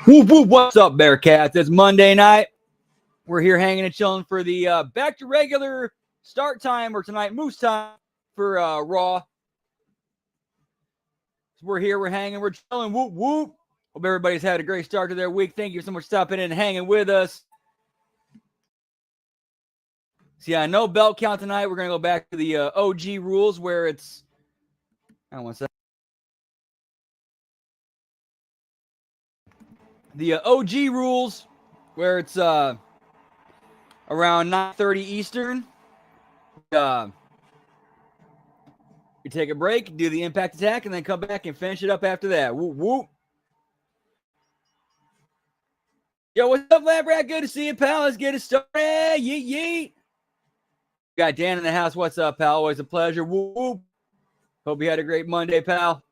Whoop, whoop. What's up, Bearcats? It's Monday night. We're here hanging and chilling for the back to regular start time, or tonight Moose time for Raw. So we're here, we're hanging, we're chilling. Whoop, whoop. Hope everybody's had a great start to their week. Thank you so much for stopping in and hanging with us. So yeah, no belt count tonight. We're going to go back to the OG rules where it's... Hang on one second. The OG rules where it's around 9:30 Eastern. We take a break, do the impact attack, and then come back and finish it up after that. Whoop, whoop. Yo, what's up, Lab Rat? Good to see you, pal. Let's get it started. Yeet, yeet. Got Dan in the house. What's up, pal? Always a pleasure. Whoop, whoop. Hope you had a great Monday, pal.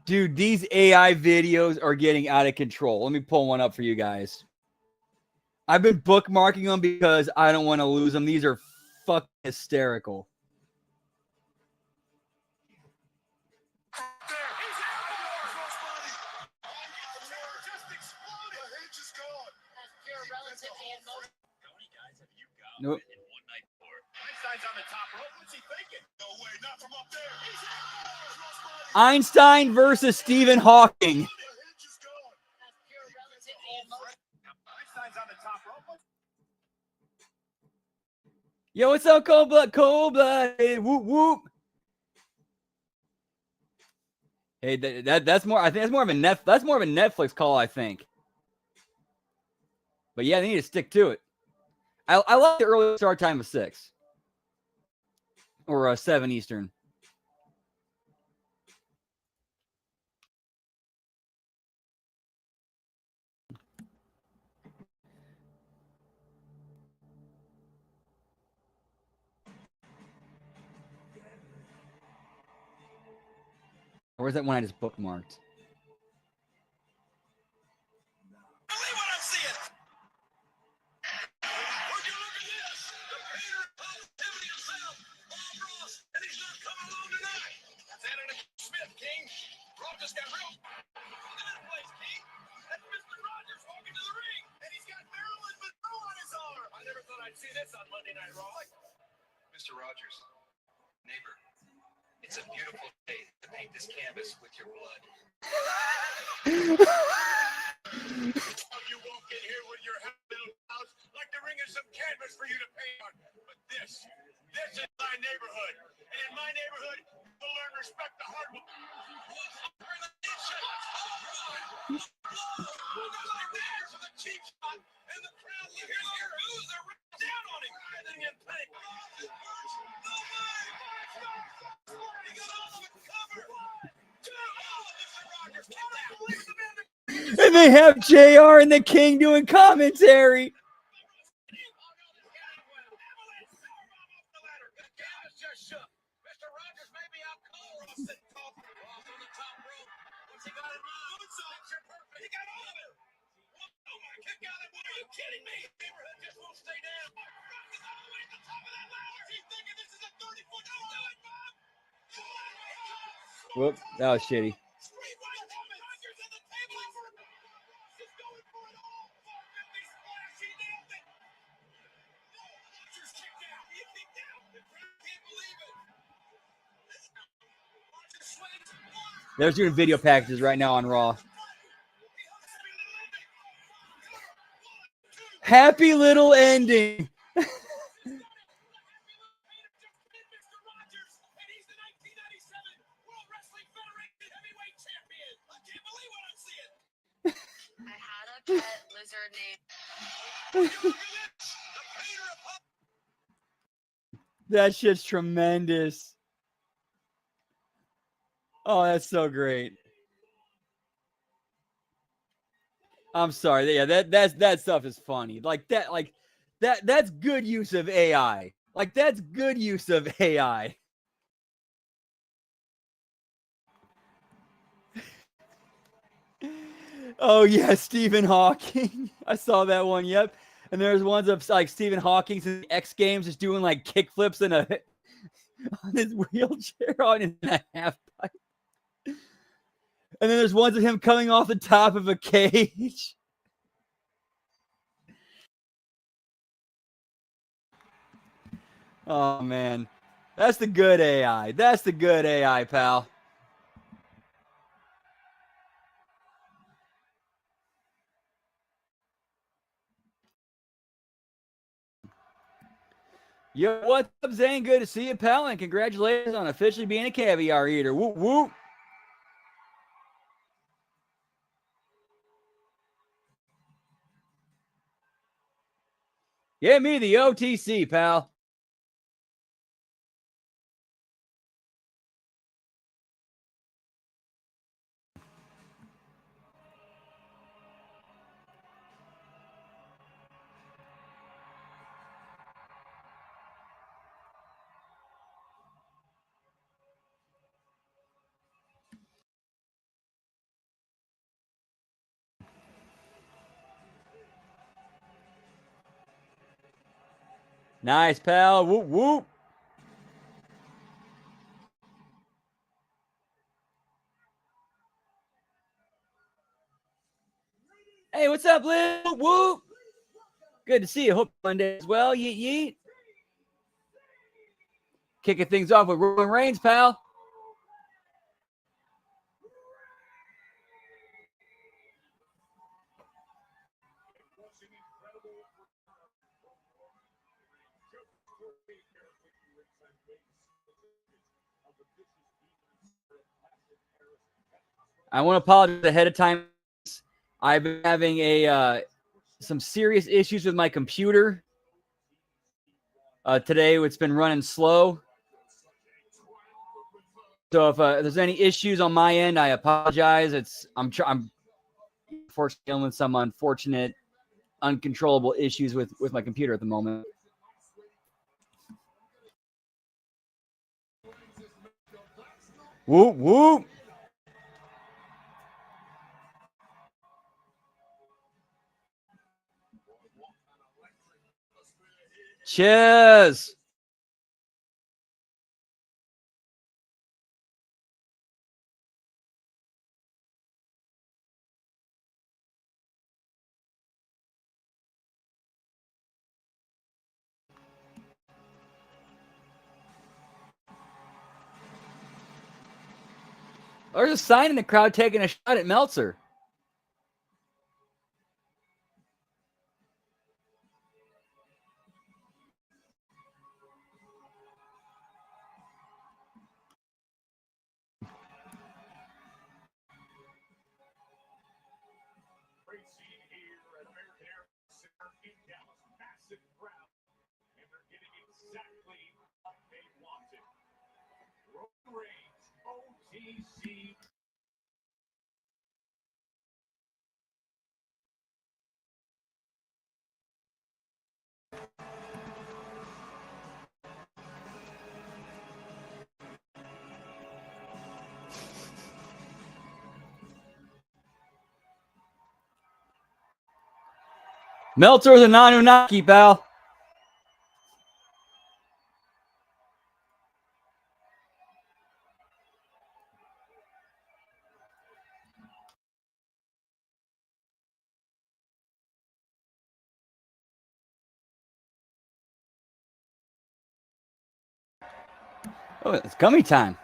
Dude, these AI videos are getting out of control. Let me pull one up for you guys. I've been bookmarking them because I don't want to lose them. These are fucking hysterical. Nope. Einstein versus Stephen Hawking. Yo, what's up, Cold Blood? Cold Blood. Hey, whoop whoop. Hey, that's more. I think that's more of a Netflix call. I think. But yeah, they need to stick to it. I like the early start time of 6 or 7 Eastern. Or is that one I just bookmarked? See this on Monday Night Raw. Mr. Rogers, neighbor, it's a beautiful day to paint this canvas with your blood. You walk in here with your little house like the ring of some canvas for you to paint on. But this is my neighborhood. And in my neighborhood, you'll learn to respect the hard work. The cheap shot and the crowd will hear your booze. They're down on him. Writhing in pain. He got all of it covered. Mr. Rogers, get down. And they have JR and the King doing commentary. Kidding me? Neighborhood just won't stay down. Rock is all the way at the top of that ladder. He's thinking this is a 30-foot. Don't do it, Bob. Whoops, that was shitty. They're doing video packages right now on Raw. Happy little ending. I had a pet lizard named. That shit's tremendous. Oh, that's so great. I'm sorry. Yeah, that stuff is funny. That's good use of AI. Like, that's good use of AI. Oh yeah, Stephen Hawking. I saw that one. Yep. And there's ones of like Stephen Hawking's in the X Games just doing like kickflips in a his wheelchair on in a half pipe. And then there's ones of him coming off the top of a cage. Oh, man. That's the good AI. That's the good AI, pal. Yo, what's up, Zane? Good to see you, pal, and congratulations on officially being a caviar eater. Whoop, whoop. Give me the OTC, pal. Nice, pal. Whoop, whoop. Hey, what's up, Liz? Whoop, whoop. Good to see you. Hope Monday as well. Yeet, yeet. Kicking things off with Roman Reigns, pal. I want to apologize ahead of time. I've been having some serious issues with my computer. Today it's been running slow. So if there's any issues on my end, I apologize. I'm unfortunately dealing with some unfortunate, uncontrollable issues with my computer at the moment. Whoop, whoop. Cheers. There's a sign in the crowd taking a shot at Meltzer. Meltzer is a non-Unaki, pal. Oh, it's gummy time.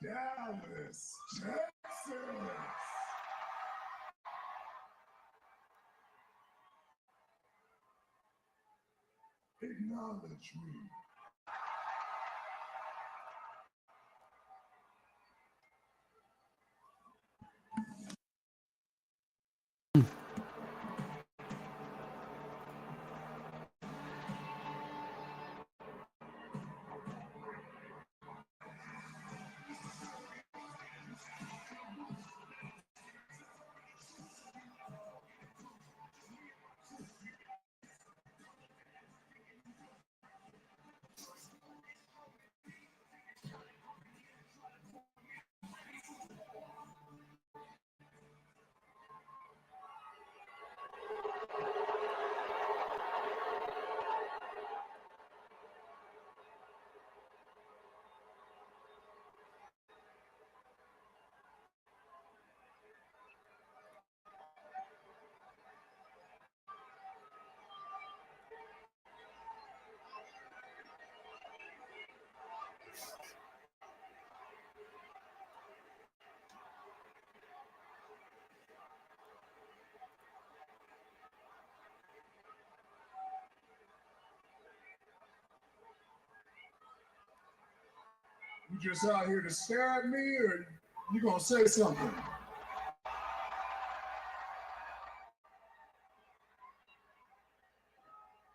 Dallas, Texas. Acknowledge me. You just out here to stare at me, or you gonna say something?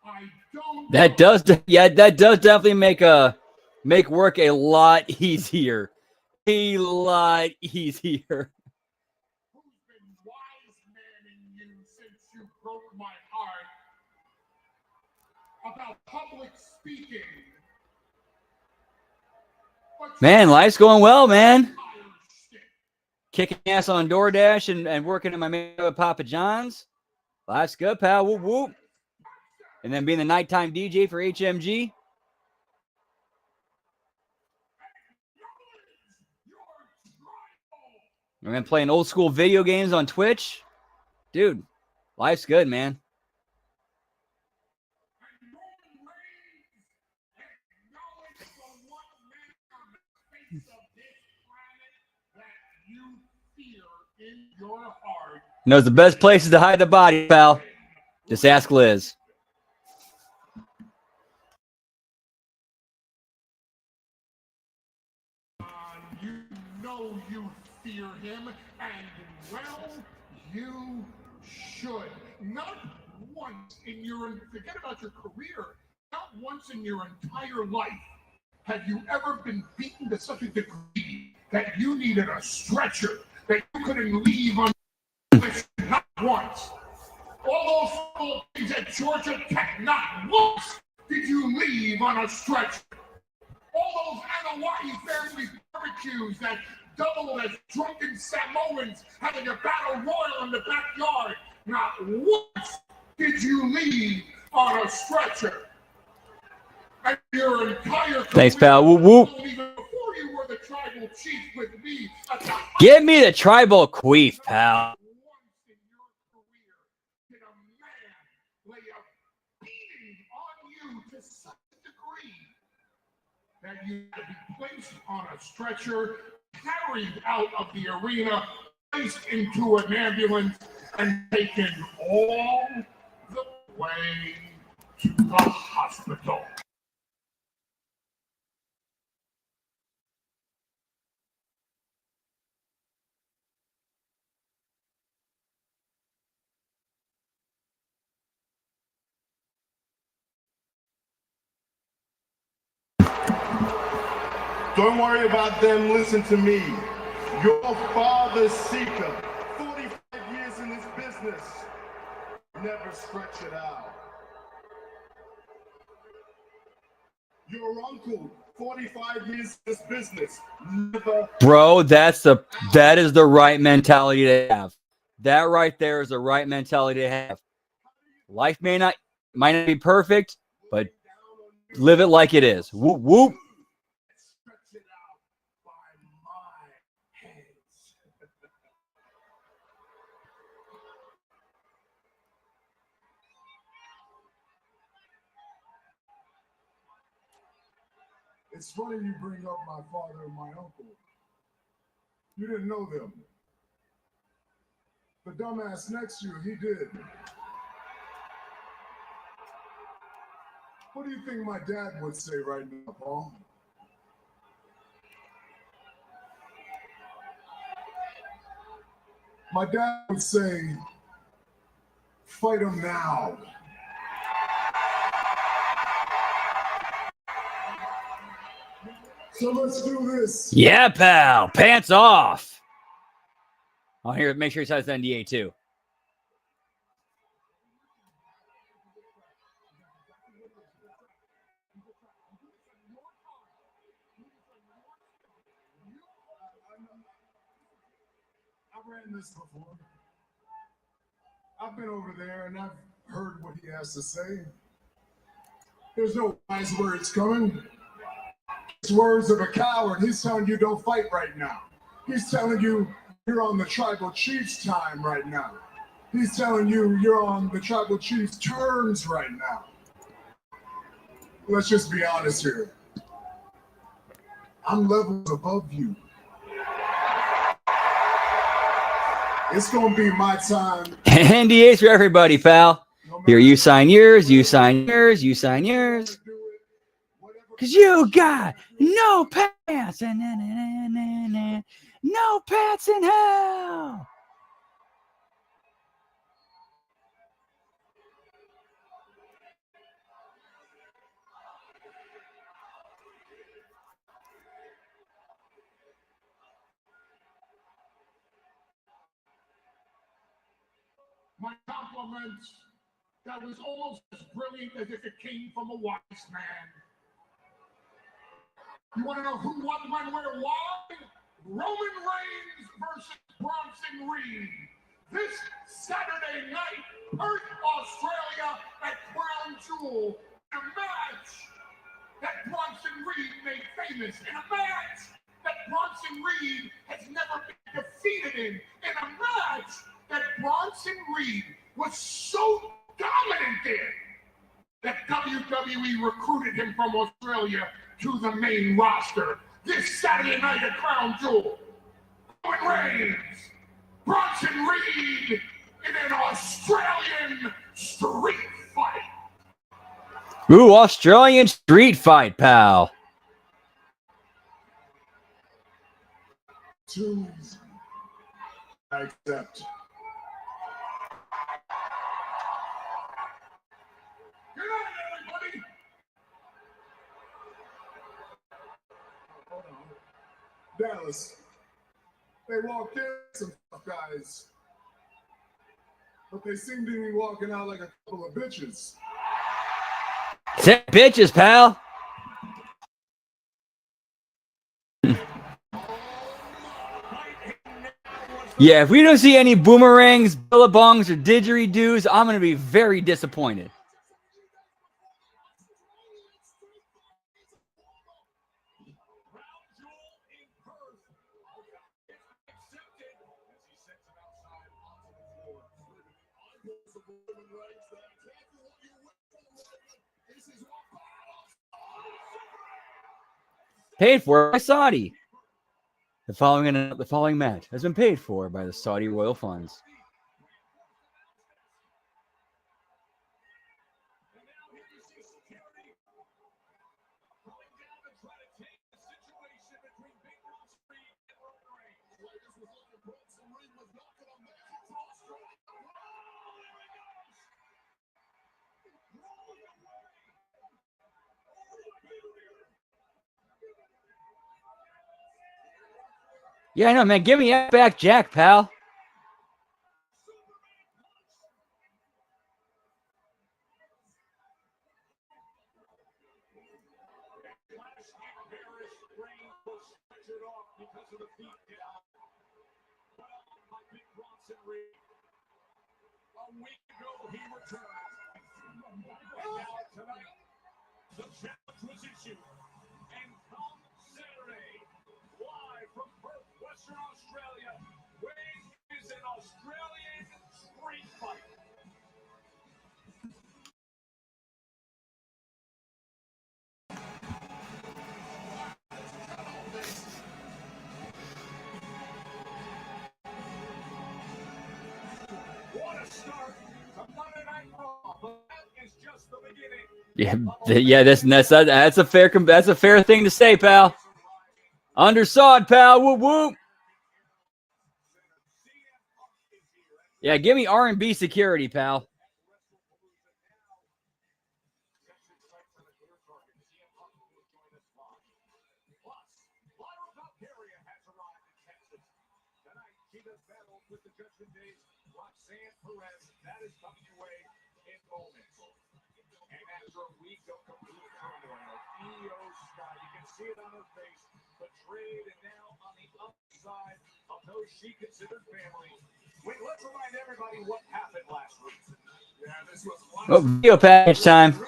I don't. That does, yeah, that does definitely make work a lot easier. A lot easier. Who's been wise manning you since you broke my heart about public speaking? Man, life's going well, man. Kicking ass on DoorDash and working in my man at Papa John's. Life's good, pal. Whoop, whoop. And then being the nighttime DJ for HMG. And then playing old school video games on Twitch. Dude, life's good, man. Knows the best places to hide the body, pal. Just ask Liz. You know you fear him, and well, you should. Not once in your, forget about your career, not once in your entire life have you ever been beaten to such a degree that you needed a stretcher, that you couldn't leave on not once. All those football things at Georgia Tech, not once did you leave on a stretcher. All those Anawai family barbecues that doubled as drunken Samoans having a battle royal in the backyard, not once did you leave on a stretcher. And your entire career, thanks, pal. Whoop, whoop. even before you were the tribal chief with me at the Give me the tribal queef, pal. once in your career did a man lay a beating on you to such a degree that you had to be placed on a stretcher, carried out of the arena, placed into an ambulance, and taken all the way to the hospital. Don't worry about them, listen to me. Your father's seeker, 45 years in this business, never stretch it out. Your uncle, 45 years in this business, never. Bro, that is the right mentality to have. That right there is the right mentality to have. Life might not be perfect, but live it like it is. Whoop, whoop. Stretch it out by my hands. It's funny you bring up my father and my uncle. You didn't know them. The dumbass next to you, he did. What do you think my dad would say right now, Paul? My dad would say, fight him now. So let's do this. Yeah, pal. Pants off. Oh, here, make sure he signs the NDA too. I ran this before. I've been over there and I've heard what he has to say. There's no wise words coming. It's words of a coward. He's telling you don't fight right now. He's telling you you're on the tribal chief's time right now. He's telling you you're on the tribal chief's terms right now. Let's just be honest here. I'm levels above you. It's gonna be my time. NDAs for everybody, pal. Here, you sign yours, you sign yours, you sign yours. 'Cause you got no pants. No pants in hell. My compliments. That was almost as brilliant as if it came from a wise man. You want to know who won, when, where, why? Roman Reigns versus Bronson Reed. This Saturday night, Perth, Australia, at Crown Jewel, in a match that Bronson Reed made famous, in a match that Bronson Reed has never been defeated in a match that Bronson Reed was so dominant in that WWE recruited him from Australia to the main roster. This Saturday night at Crown Jewel, Roman Reigns, Bronson Reed in an Australian street fight. Ooh, Australian street fight, pal. Too easy. I accept. Good night, everybody. Hold on. Dallas. They walked in, some tough guys. But they seem to be walking out like a couple of bitches. Say bitches, pal. Yeah, if we don't see any boomerangs, billabongs, or didgeridoos, I'm going to be very disappointed. Paid for by Saudi. The following match has been paid for by the Saudi royal funds. Yeah, I know, man. Give me that back, Jack, pal. The challenge was issued, and come Saturday, live from Perth, Western Australia, Wayne is an Australian street fight. What a start to Monday Night Raw, but that is just the beginning. That's a fair thing to say, pal. Undersawed, pal. Whoop whoop. Yeah, give me R&B security, pal. That is coming your way in moments. And after a week of complete turmoil, EO Scott, you can see it on her face, betrayed, and now on the other side of those she considered family. Wait, let's remind everybody what happened last week. Yeah, this was Video package time.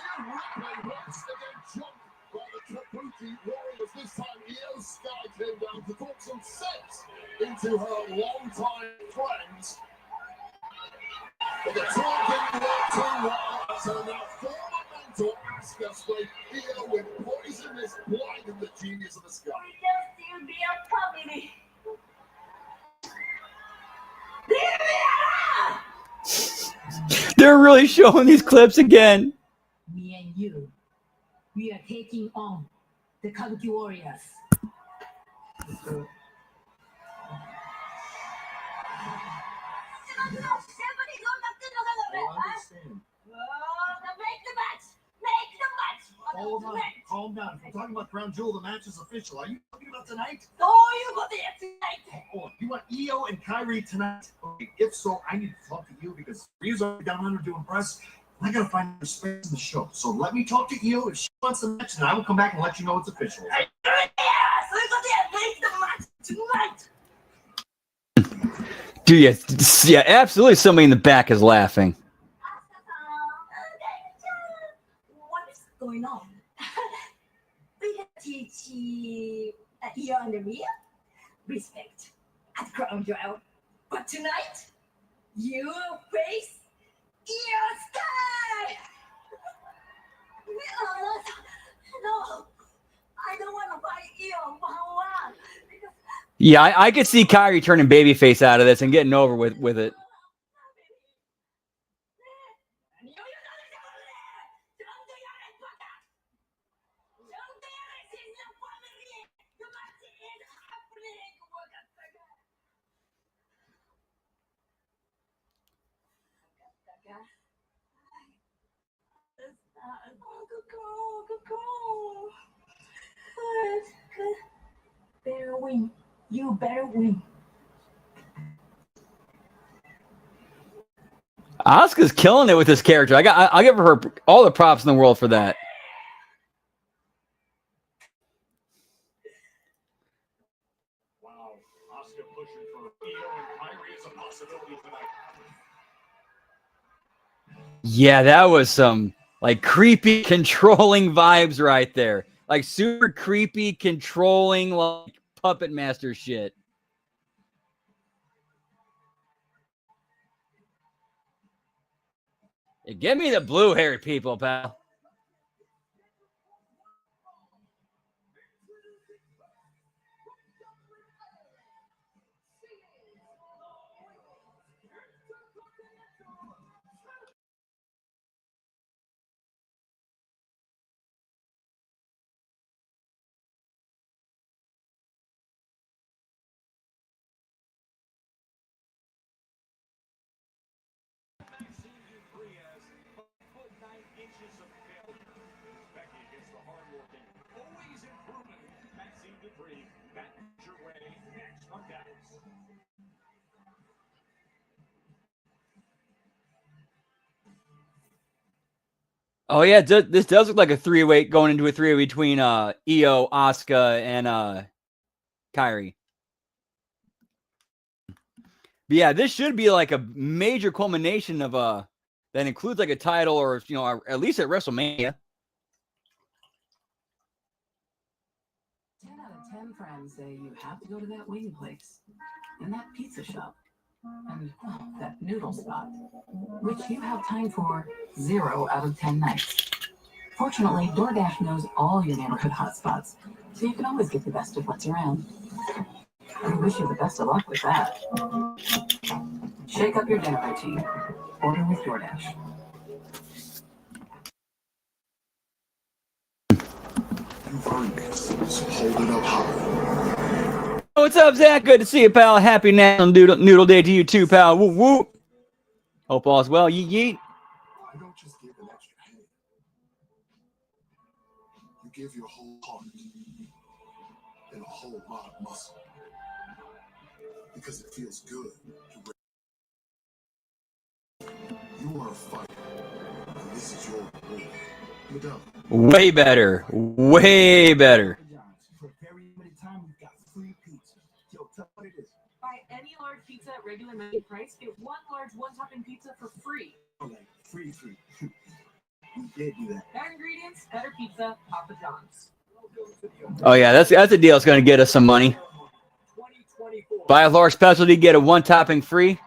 This time, EO Sky came down to talk some sense into her longtime friends. But the talking worked too well, so now former mentor Asuka Spray EO with poisonous blind in the genius of the sky. We just still be a community. They're really showing these clips again. Me and you, we are taking on the Kabuki Warriors. Hold on, calm down. If we're talking about Crown Jewel, the match is official. Are you talking about tonight? Oh, you want Io and Kyrie tonight? Okay, if so, I need to talk to you because Rio's already down under doing press. I gotta find her space in the show. So let me talk to Io. If she wants the match, then I will come back and let you know it's official. Dude, yeah, absolutely. Somebody in the back is laughing. What is going on? We can teach Io and Rhea respect at Crown Jewel. But tonight, you face Io Sky! No, I don't want to fight Io one-on-one. Yeah, I could see Kyrie turning babyface out of this and getting over with it. Better win. You better win. Asuka's killing it with this character. I'll give her all the props in the world for that. Wow, Asuka pushing for Io and Kyrie is a possibility tonight. Yeah, that was some like creepy, controlling vibes right there. Like super creepy, controlling, like puppet master shit. Yeah, give me the blue hairy people, pal. Oh yeah, this does look like a three-way going into a three-way between Io, Asuka, and Kyrie. But yeah, this should be like a major culmination of that includes like a title or at least at WrestleMania. 10 out of 10 friends say you have to go to that wing place and that pizza shop and that noodle spot, which you have time for 0 out of 10 nights. Fortunately, DoorDash knows all your neighborhood hotspots, so you can always get the best of what's around. We wish you the best of luck with that. Shake up your dinner routine. Order with DoorDash. You've earned it, so hold it up high. What's up, Zach? Good to see you, pal. Happy National Noodle Day to you too, pal. Woo woo. Hope all's well. Yeet yeet. I don't just give an extra hand. You give your whole heart and a whole lot of muscle. Because it feels good. You are a fighter, and this is your reward. Madonna. Way better. Way better. For a very limited time, we've got free pizza. Yo, tell what it is. Buy any large pizza at regular menu price. Get one large one-topping pizza for free. Okay, free. We did do that. Better ingredients, better pizza, Papa John's. Oh yeah, that's a deal. It's gonna get us some money. 2024. Buy a large specialty, get a one topping free.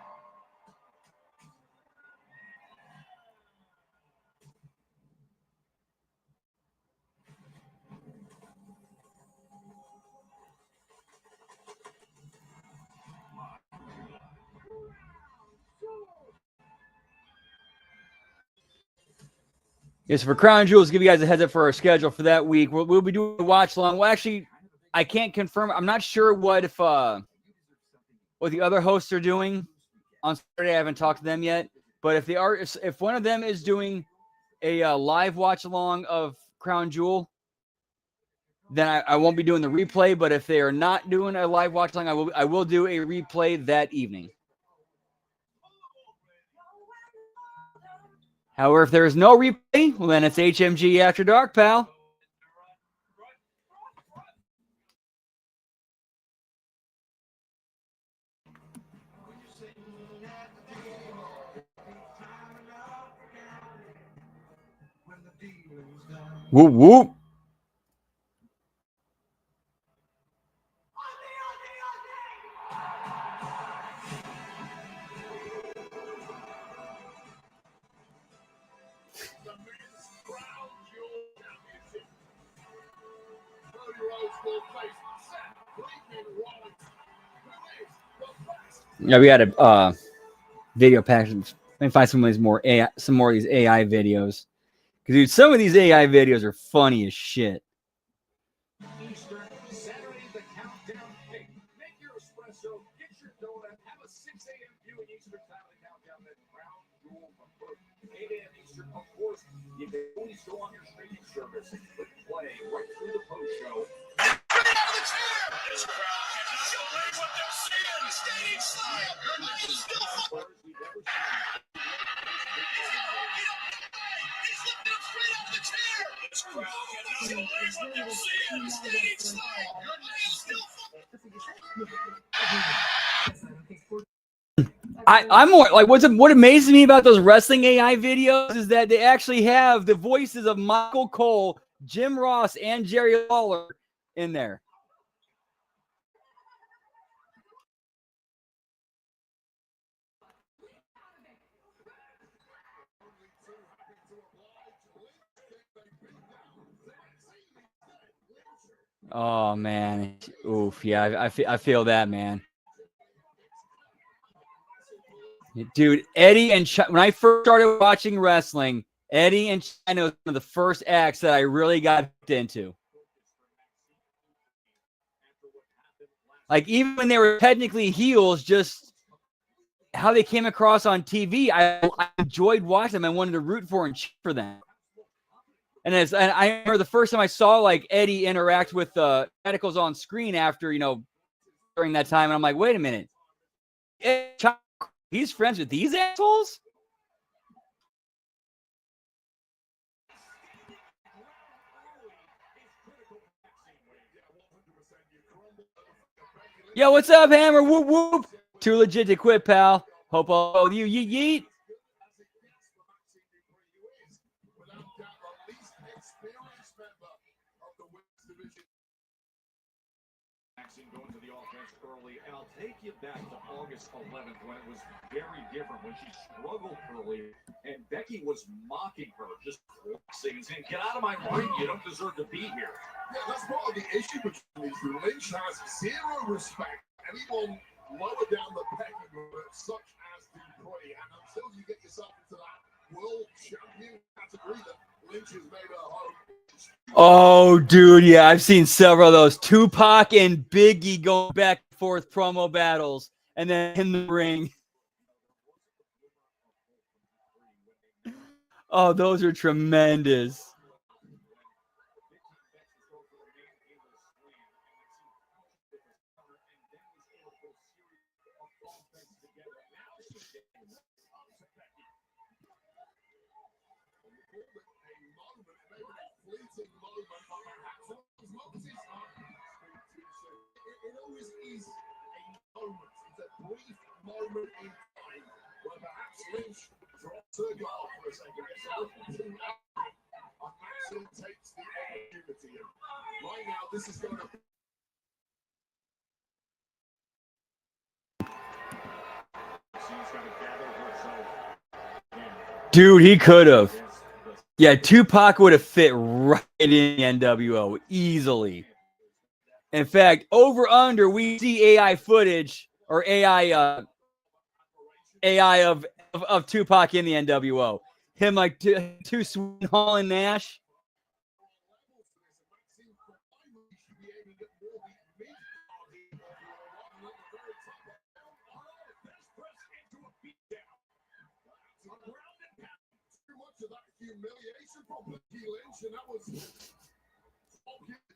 Yes, for Crown Jewels, give you guys a heads up for our schedule for that week. We'll be doing a watch along. Well, actually, I can't confirm. I'm not sure what the other hosts are doing on Saturday. I haven't talked to them yet. But if one of them is doing a live watch along of Crown Jewel, then I won't be doing the replay. But if they are not doing a live watch along, I will do a replay that evening. However, if there is no replay, well, then it's HMG After Dark, pal. Whoop, whoop. Yeah, we got a video package. Let me find some of these more of these AI videos. Because dude, some of these AI videos are funny as shit. Eastern, Saturday, the countdown. Hey, make your espresso, get your donut, have a 6 a.m. viewing Eastern time of the countdown. Then Crown Jewel from birth. 8 a.m. Eastern, of course. You can always go on your streaming service and click play right through the post show. This crowd cannot believe what they're seeing. Stage slide. He's still fucking. He's lifting him straight out of the chair. This crowd cannot believe what they're seeing. Stage slide. He's still I'm more like what amazes me about those wrestling AI videos is that they actually have the voices of Michael Cole, Jim Ross, and Jerry Lawler in there. Oh man, oof, yeah, I feel that, man. Dude, Eddie and when I first started watching wrestling, Eddie and China was one of the first acts that I really got hooked into. Like even when they were technically heels, just how they came across on TV, I enjoyed watching them. I wanted to root for and cheer for them. And I remember the first time I saw like Eddie interact with the medicals on screen after, during that time, and I'm like, wait a minute, he's friends with these assholes? Yo, what's up, Hammer? Whoop, whoop. Too legit to quit, pal. Hope all of you yeet yeet. Going to the offense early, and I'll take you back to August 11th when it was very different, when she struggled early, and Becky was mocking her, just saying, get out of my ring, you don't deserve to be here. Yeah, that's part of the issue between these two. Lynch has zero respect. Anyone lower down the pecking order, such as Dupree, and until you get yourself into that world champion category that Lynch has made her home. Oh, dude, yeah, I've seen several of those. Tupac and Biggie going back and forth promo battles, and then in the ring. Oh, those are tremendous. It always is a moment. It's a brief moment in time where perhaps Lynch drops her guard for a second. It's a little too early. And Maxine takes the opportunity. And right now, this is going to. She's got to gather herself. Dude, he could have. Yeah, Tupac would have fit right in the NWO easily. In fact, over under, we see AI footage or AI of Tupac in the NWO. him like two Sweden Hall and Nash.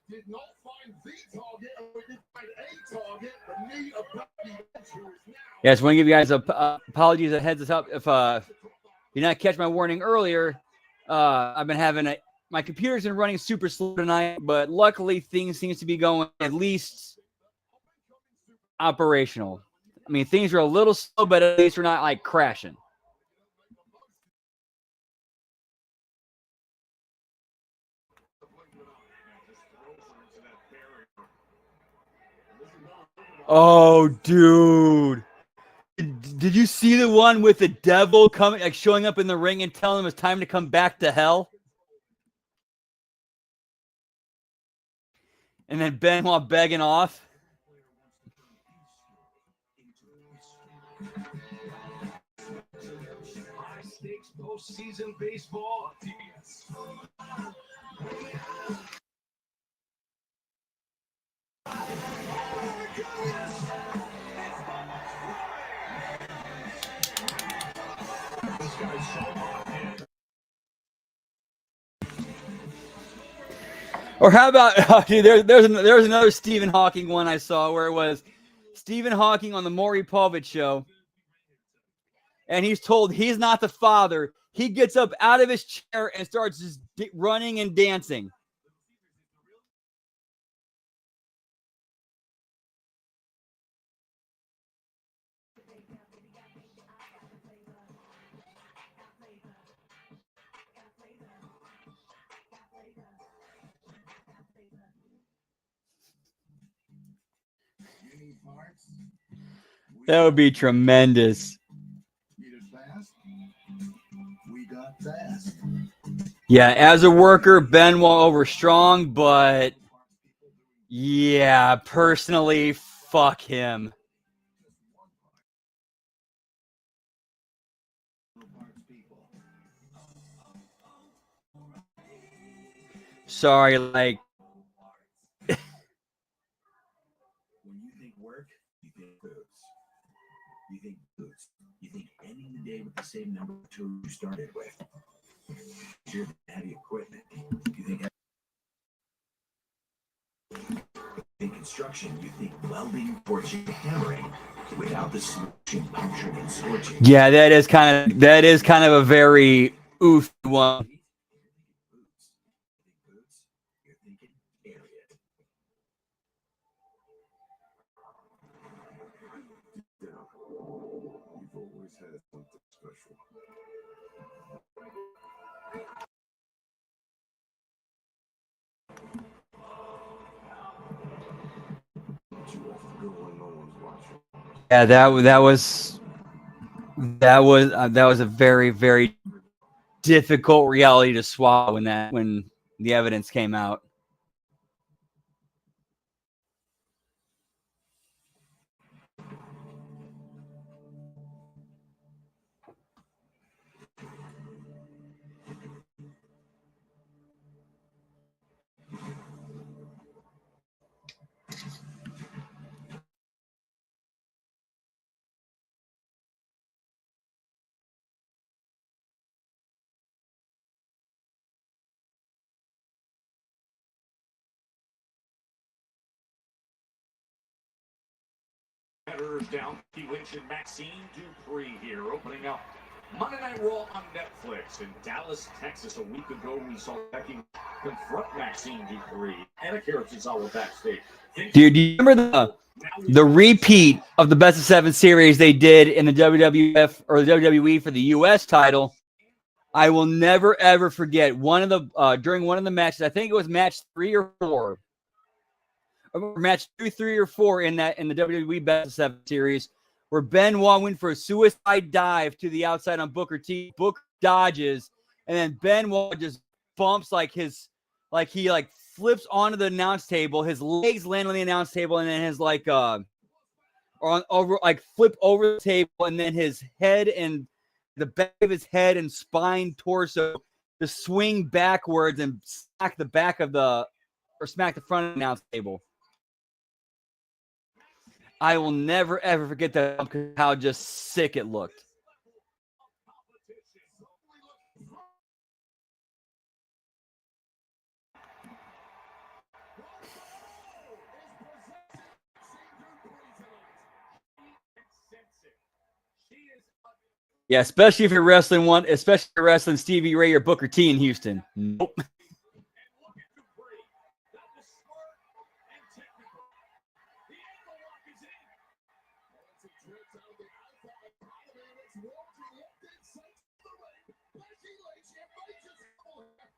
Did not find the target, or did find a target, but need a Becky Lynch who is now. Yeah, I just want to give you guys apologies, a heads up. If you not catch my warning earlier, I've been having my computer's been running super slow tonight, but luckily things seems to be going at least operational. I mean, things are a little slow, but at least we're not like crashing. Oh, dude. Did you see the one with the devil coming, like showing up in the ring and telling him it's time to come back to hell? And then Benoit begging off. High stakes postseason baseball. Or how about dude, there's another Stephen Hawking one I saw where it was Stephen Hawking on the Maury Povich show, and he's told he's not the father. He gets up out of his chair and starts just running and dancing. That would be tremendous. We got fast. Yeah, as a worker, Benoit over strong, but yeah, personally, fuck him. Sorry, like. When you think work, you think boots. You think boots. You think ending the day with the same number of tools you started with. Your heavy equipment. You think construction. You think welding, forging, hammering. Without the smooching, puncturing, and scorching. Yeah, that is kind of a very oof one. You're thinking Harriet. You've always had something special. But you have to go when no one's watching. Yeah, that was a very, very difficult reality to swallow when the evidence came out. Competitors down. Becky Lynch and Maxine Dupree here, opening up Monday Night Raw on Netflix. In Dallas, Texas, a week ago, we saw Becky confront Maxine Dupree. Anna Karasawa backstage. Dude, do you remember the repeat of the Best of 7 series they did in the WWF or the WWE for the U.S. title? I will never ever forget one of the during one of the matches. I think it was match 3 or 4. Match 2, 3, or 4 in the WWE Best of 7 series, where Benoit went for a suicide dive to the outside on Booker T. Booker dodges, and then Benoit just bumps he flips onto the announce table. His legs land on the announce table, and then his flip over the table, and then his head and the back of his head and spine, torso to swing backwards and smack the back of the, or smack the front of the announce table. I will never, ever forget that, how just sick it looked. Yeah, especially if you're wrestling especially if you're wrestling Stevie Ray or Booker T in Houston. Nope.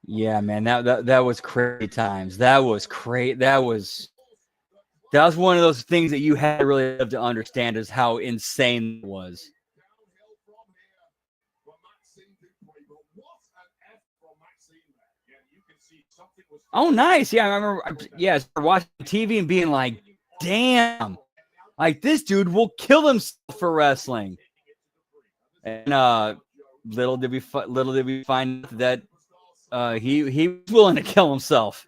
Yeah, man, that was crazy times. That was great. That was one of those things that you had to really have to understand, is how insane it was. Oh, nice. Yeah, I remember. Yeah, I watching TV and being like, damn, like this dude will kill himself for wrestling. And little did we find that he was willing to kill himself.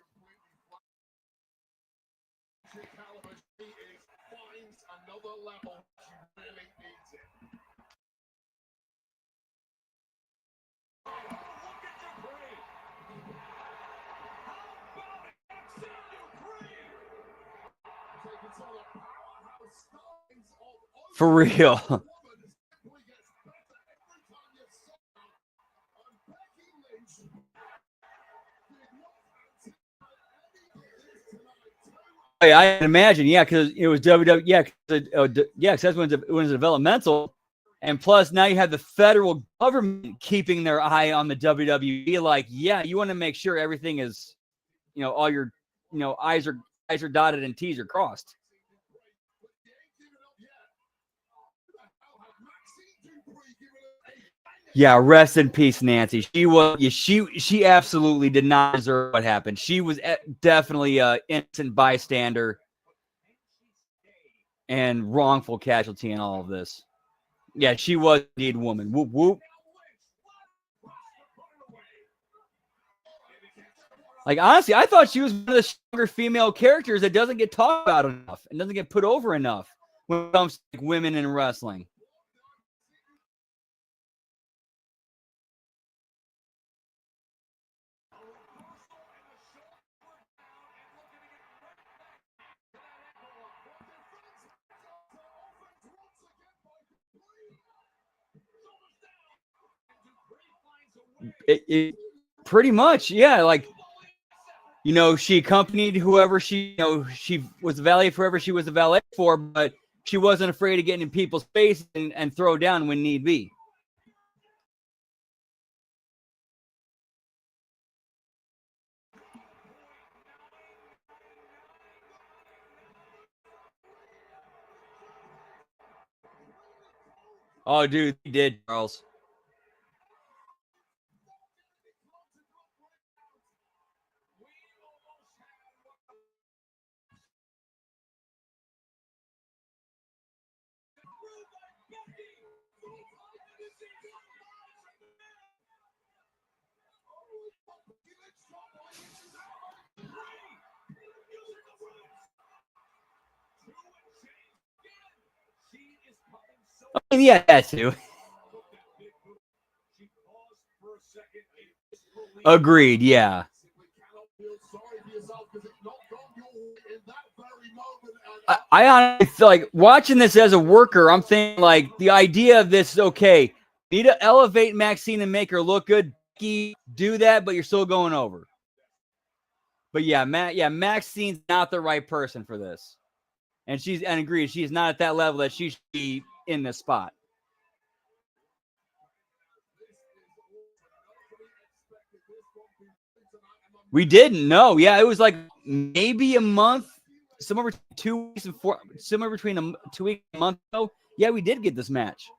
For real. I imagine, yeah, because it was WWE. Yeah, because that's when it was developmental, and plus now you have the federal government keeping their eye on the WWE. Like, yeah, you want to make sure everything is, all your, I's are dotted and T's are crossed. Yeah, rest in peace, Nancy. She absolutely did not deserve what happened. She was definitely an innocent bystander and wrongful casualty in all of this. Yeah, she was indeed a woman. Whoop, whoop. Like, honestly, I thought she was one of the stronger female characters that doesn't get talked about enough and doesn't get put over enough when it comes to women in wrestling. It pretty much, yeah. Like, she accompanied whoever she was the valet for whoever she was the valet for, but she wasn't afraid of getting in people's face and throw down when need be. Oh, dude, he did, Charles. I mean, yeah, that too. Agreed, yeah. I honestly feel like watching this as a worker, I'm thinking like the idea of this is okay. You need to elevate Maxine and make her look good. Do that, but you're still going over. But yeah, Maxine's not the right person for this. And agreed, she's not at that level that she should be in this spot. We didn't know. Yeah, it was like maybe a month, somewhere between 2 weeks and 4, somewhere between 2 weeks and a month ago. Yeah, we did get this match.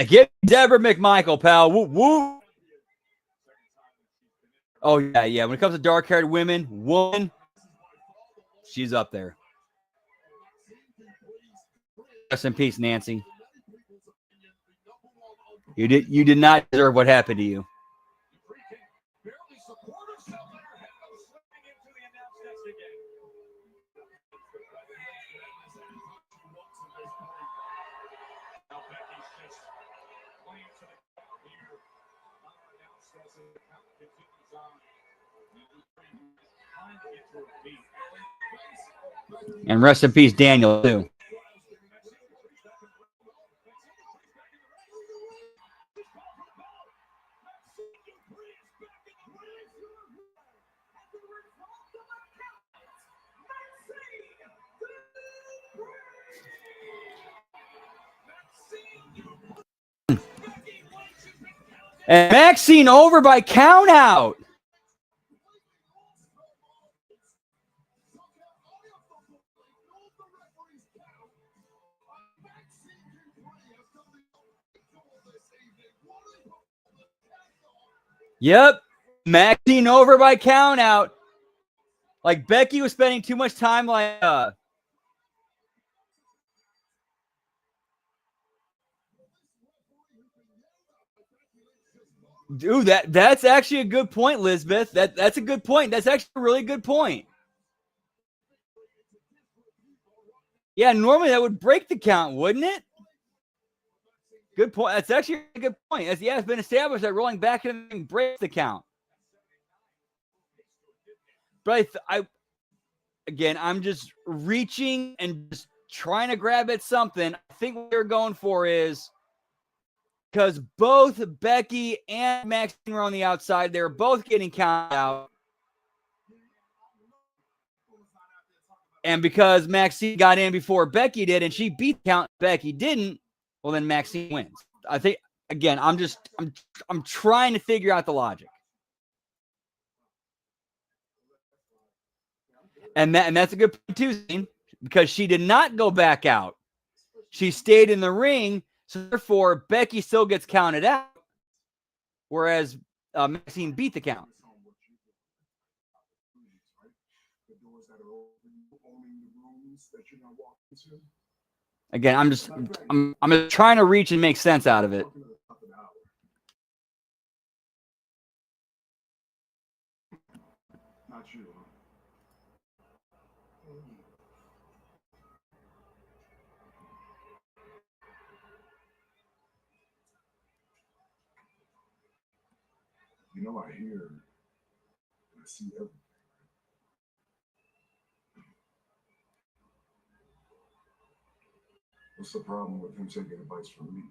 Get Deborah McMichael, pal. Woo woo. Oh yeah, yeah. When it comes to dark-haired woman, she's up there. Rest in peace, Nancy. You did not deserve what happened to you. And rest in peace, Daniel, too. And Maxine over by count out. Yep. Maxine over by count out. Like Becky was spending too much time like Dude, that's actually a good point, Lisbeth. That's a good point. That's actually a really good point. Yeah, normally that would break the count, wouldn't it? Good point. That's actually a good point. It's been established that rolling back and breaks the count. But I'm just reaching and just trying to grab at something. I think what they're going for is because both Becky and Maxine were on the outside. They were both getting counted out. And because Maxine got in before Becky did and she beat the count, Becky didn't, well, then Maxine wins. I think, again, I'm trying to figure out the logic. And that's a good point too, Zane, because she did not go back out. She stayed in the ring, so therefore Becky still gets counted out, whereas Maxine beat the count. Again, I'm just trying to reach and make sense out of it. Not you. You know, I hear and I see everything. What's the problem with him taking advice from me?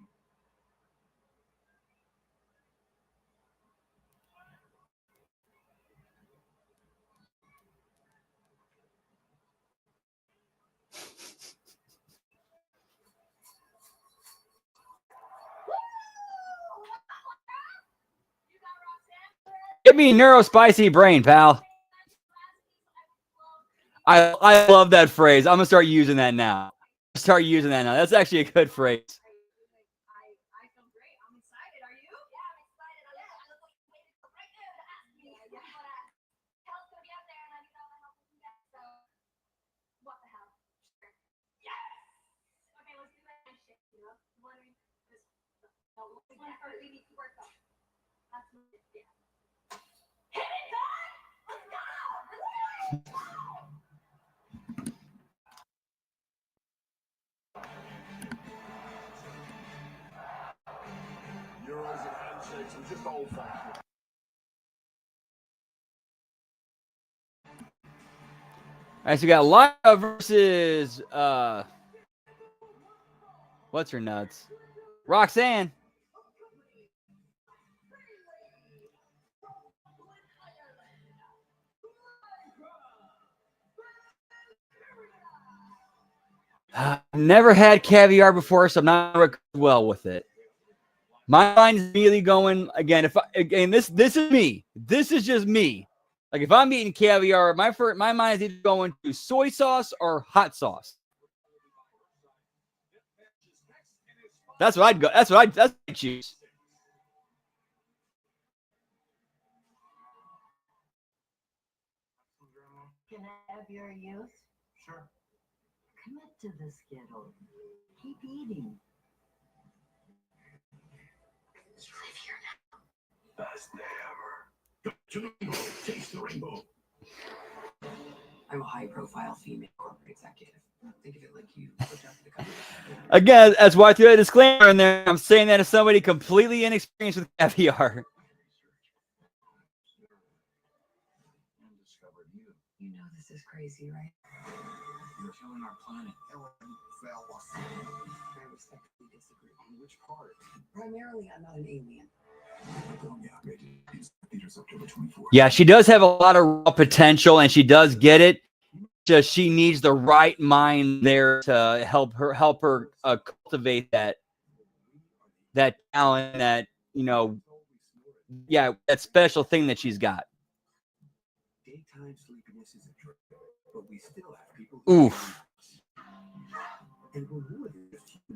Give me neurospicy brain, pal. I love that phrase. I'm gonna start using that now. That's actually a good phrase. I feel great. I'm excited. Are you? Yeah, I'm excited. I look like you waited right now to ask me. Hell's gonna be out there and I need all the help we can get. So, what the hell? Sure. Yes! Okay, let's do that shit, you know? One for we need to work on. That's what it is. Hit it, God! Let's go! Euros and handshakes are just old-fashioned. All right, so we got Lyra versus what's her nuts? Roxanne. I've never had caviar before, so I'm not well with it. My mind is immediately going again. This is me. This is just me. Like if I'm eating caviar, my mind is either going to soy sauce or hot sauce. That's what I'd go. That's what I'd choose. Can I have your youth? Sure. Commit to the Skittle. Keep eating. Best day ever. Go to the rainbow. Taste the rainbow. I'm a high-profile female corporate executive. Think of it like you looked after the company. Again, that's why I threw a disclaimer in there. I'm saying that as somebody completely inexperienced with caviar. You know this is crazy, right? You're killing our planet. I respectfully disagree. On which part? Primarily, I'm not an alien. Yeah, she does have a lot of raw potential, and she does get it. Just she needs the right mind there to help her cultivate that talent, that that special thing that she's got. Daytime sleepiness is a drug, but we still have people. Oof.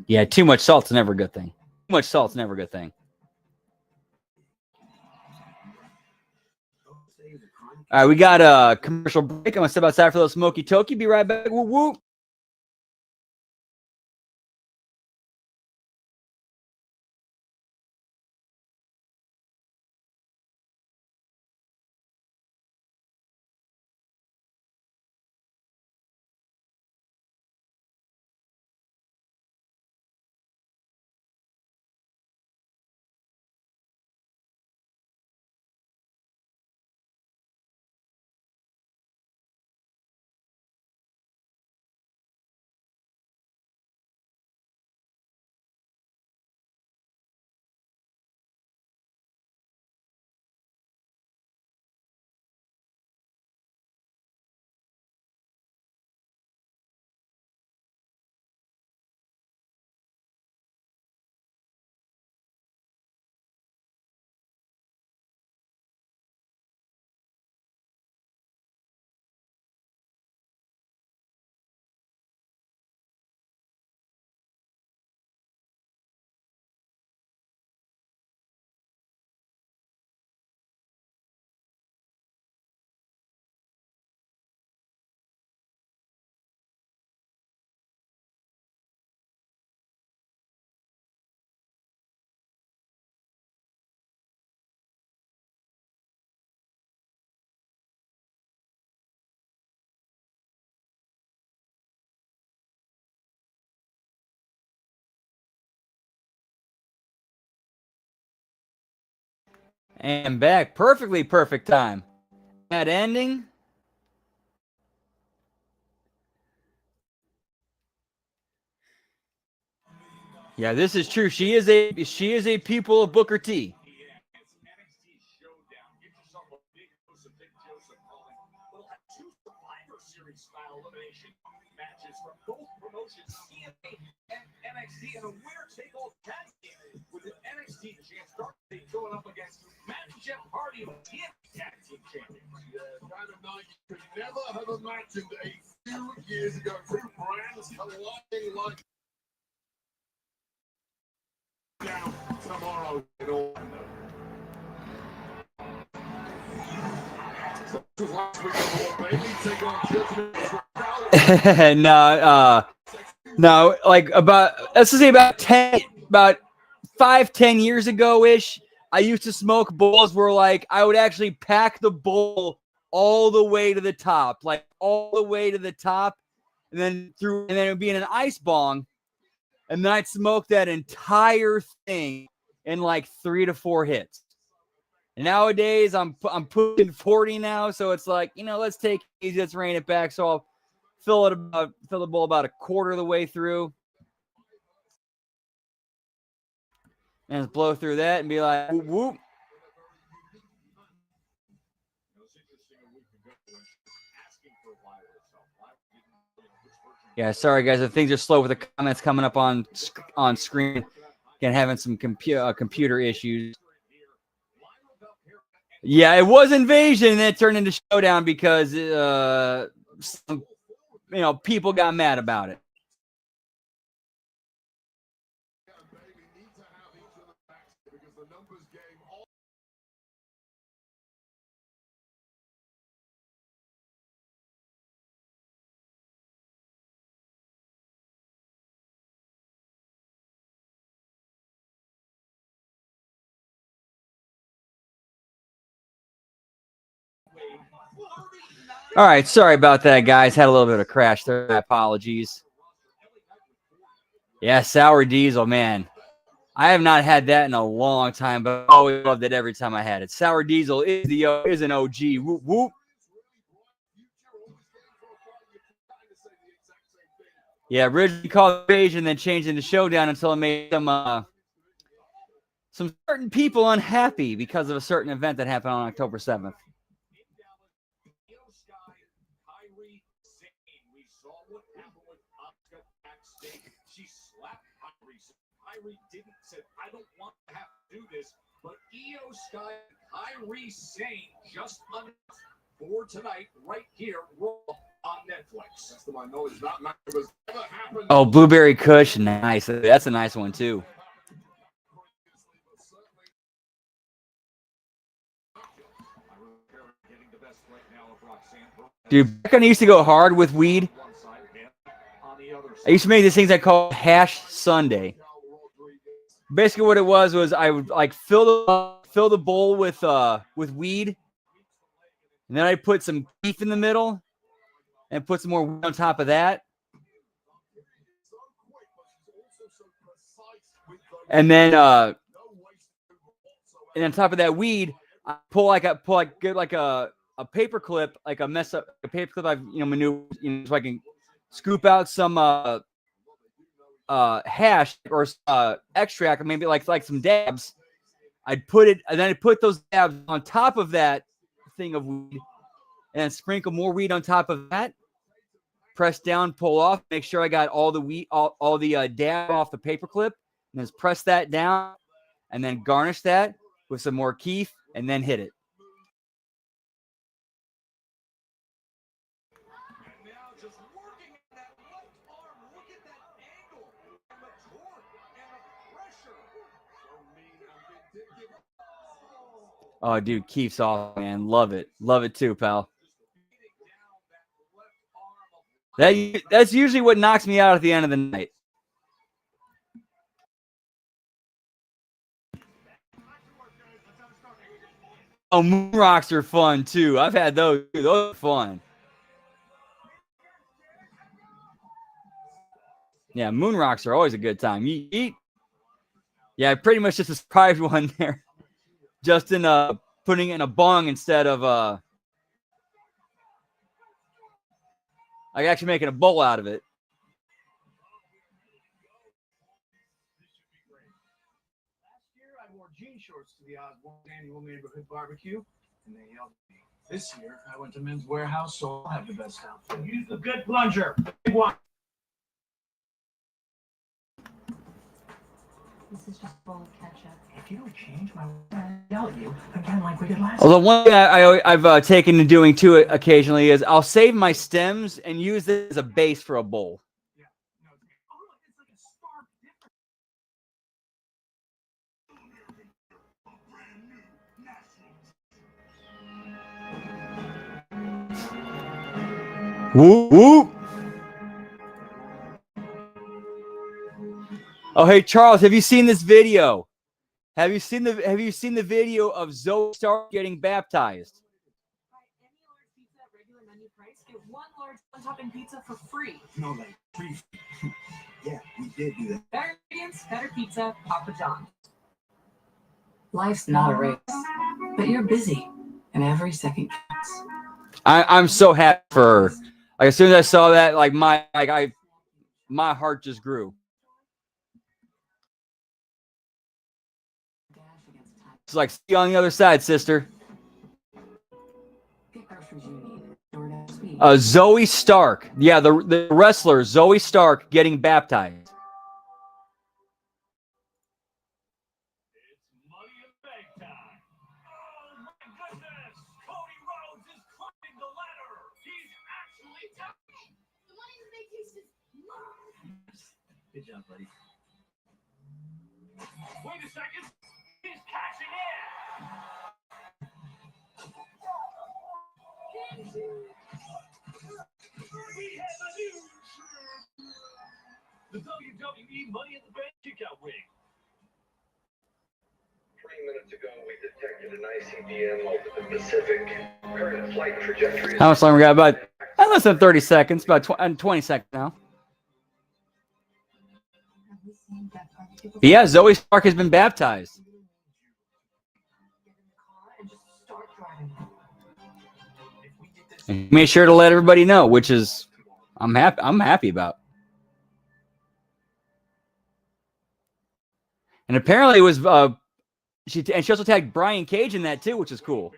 Yeah, too much salt's never a good thing. Too much salt's never a good thing. All right, we got a commercial break. I'm going to step outside for a little smoky toki. Be right back. Woo woo. And back. Perfect time. That ending. Yeah, this is true. She is a pupil of Booker T. Matches from both promotions, TNA and NXT, and a winner take all tag team with an NXT champ Darby going up against Matt and Jeff Hardy, the TNA tag team champions. Yeah, Dynamite could never have imagined a few years ago two brands colliding like now tomorrow in Orlando. So last week on Raw, baby, take on Judgment. No, like let's just say about 5-10 years ago ish, I used to smoke bowls where like I would actually pack the bowl all the way to the top, and then it would be in an ice bong, and then I'd smoke that entire thing in like 3 to 4 hits. And nowadays I'm pushing 40 now, so it's like, let's take it easy, let's rein it back. So I'll fill the bowl about a quarter of the way through, and just blow through that and be like, whoop, whoop. Yeah, sorry guys, if things are slow with the comments coming up on screen. Again, having some computer issues. Yeah, it was Invasion, and then it turned into Showdown because people got mad about it. All right, sorry about that, guys. Had a little bit of a crash there. My apologies. Yeah, sour diesel, man. I have not had that in a long time, but I always loved it every time I had it. Sour diesel is an OG. Whoop, whoop. Yeah, originally called Invasion, then changed into Showdown until it made some certain people unhappy because of a certain event that happened on October 7th. She slapped Kyrie didn't say, I don't want to have to do this, but Io Sky and Kyrie Sane just enough for tonight, right here, Raw on Netflix. That's the one. No, it's not. It was never happened. Oh, Blueberry Kush, nice. That's a nice one too. Dude, back when I used to go hard with weed, I used to make these things I call Hash Sunday. Basically, what it was I would like fill the bowl with weed, and then I put some beef in the middle, and put some more weed on top of that, and then on top of that weed, I pull like a paper clip, like a paper clip I've maneuvered, so I can scoop out some hash or extract, or maybe like some dabs. I'd put it, and then I'd put those dabs on top of that thing of weed, and sprinkle more weed on top of that. Press down, pull off, make sure I got all the weed, all the dab off the paper clip, and then press that down, and then garnish that with some more keef, and then hit it. Oh, dude, keef's off, man. Love it. Love it too, pal. That's usually what knocks me out at the end of the night. Oh, moon rocks are fun too. I've had those. Dude, those are fun. Yeah, moon rocks are always a good time. You eat. Yeah, pretty much just a surprise one there. Just in putting it in a bong instead of like actually making a bowl out of it. Last year, I wore jean shorts to the Osborne annual neighborhood barbecue, and they yelled at me. This year, I went to Men's Warehouse, so I'll have the best outfit. Use the good plunger. Big one. This is just full of ketchup. If you don't change my I'll yell at you again like we did last Although one thing I've taken to doing too occasionally is I'll save my stems and use it as a base for a bowl. Whoop, whoop. Oh, hey Charles, have you seen this video? Have you seen the video of Zoe Stark getting baptized? Buy any large pizza at regular menu price, get one large one-topping pizza for free. No, like free. Yeah, we did do that. Better ingredients, better pizza, Papa John's. Life's not a race, but you're busy, and every second counts. I'm so happy for her. Like as soon as I saw that, my heart just grew. It's like, see you on the other side, sister. Zoe Stark. Yeah, the wrestler Zoe Stark getting baptized. It's money in the bank time. Oh my goodness! Cody Rhodes is climbing the ladder. He's actually The money in the bank case is mine. Good job, buddy. Wait a second. He's cashing in. We have the news. The WWE Money in the Bank kickout ring. 3 minutes ago, we detected How much longer we got? About less than 30 seconds. About 20 seconds now. But yeah, Zoe Stark has been baptized. And made sure to let everybody know, which is I'm happy about. And apparently it was she also tagged Brian Cage in that too, which is cool.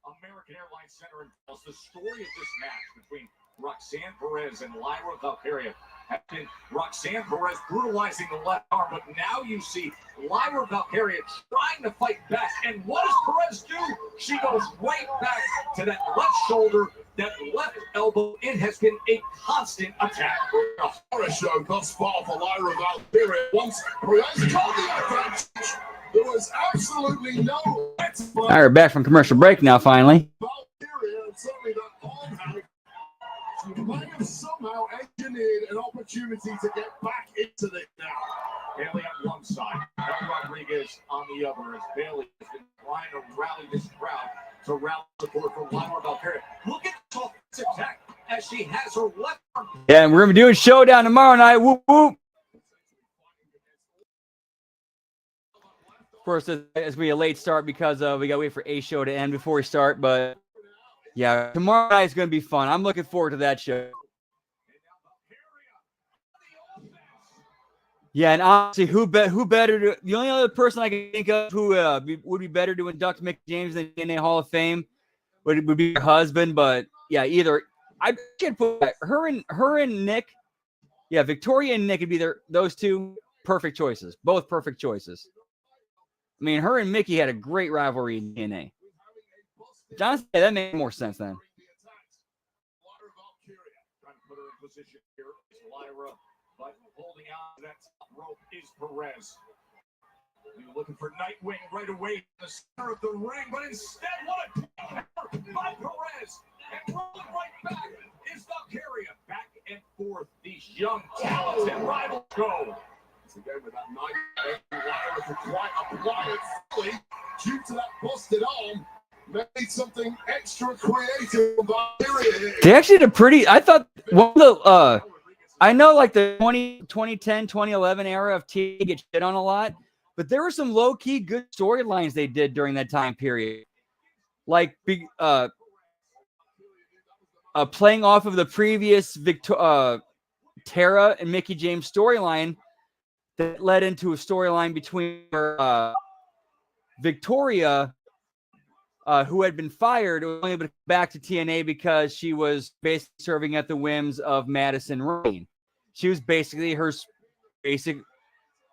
American Airlines Center in Dallas. The story of this match between Roxanne Perez and Lyra Valkyria has been Roxanne Perez brutalizing the left arm, but now you see Lyra Valkyria trying to fight back. And what does Perez do? She goes right back to that left shoulder, that left elbow. It has been a constant attack. A horror show thus far for Lyra Valkyria. Once Perez got the advantage, there was absolutely no. All right, we're back from commercial break now, finally. Valkyria, and certainly that arm out. She might have somehow engineered an opportunity to get back into this now. Bailey on one side, Mel Rodriguez on the other, as Bailey has been trying to rally this crowd to rally support for Lyra Valkyria. Look at this offensive attack as she has her left arm. Yeah, and we're going to be doing a showdown tomorrow night. Whoop, whoop. Of course, it's going to be a late start because we got to wait for a show to end before we start. But yeah, tomorrow night is going to be fun. I'm looking forward to that show. Yeah, and honestly, who better to, the only other person I can think of who would be better to induct Mick James in the TNA Hall of Fame would be her husband. But yeah, either I should put her and Nick. Yeah, Victoria and Nick would be those two perfect choices. Both perfect choices. I mean, her and Mickey had a great rivalry in TNA. Honestly, that made more sense then. Lyra, but holding on to that top rope is Perez. You're looking for Nightwing right away in the center of the ring, but instead, what a by Perez. And rolling right back is Valkyria. Back and forth, these young, talented rivals go. Again with that knife, Lyra could quite apply it fully due to that busted arm. Made something extra creative from Valkyria. They actually did a pretty. I thought one of the. I know like the 2010, 2011 era of TNA gets shit on a lot, but there were some low key good storylines they did during that time period, like playing off of the previous Tara and Mickie James storyline. That led into a storyline between Victoria, who had been fired, was only able to come back to TNA because she was basically serving at the whims of Madison Rayne. She was basically her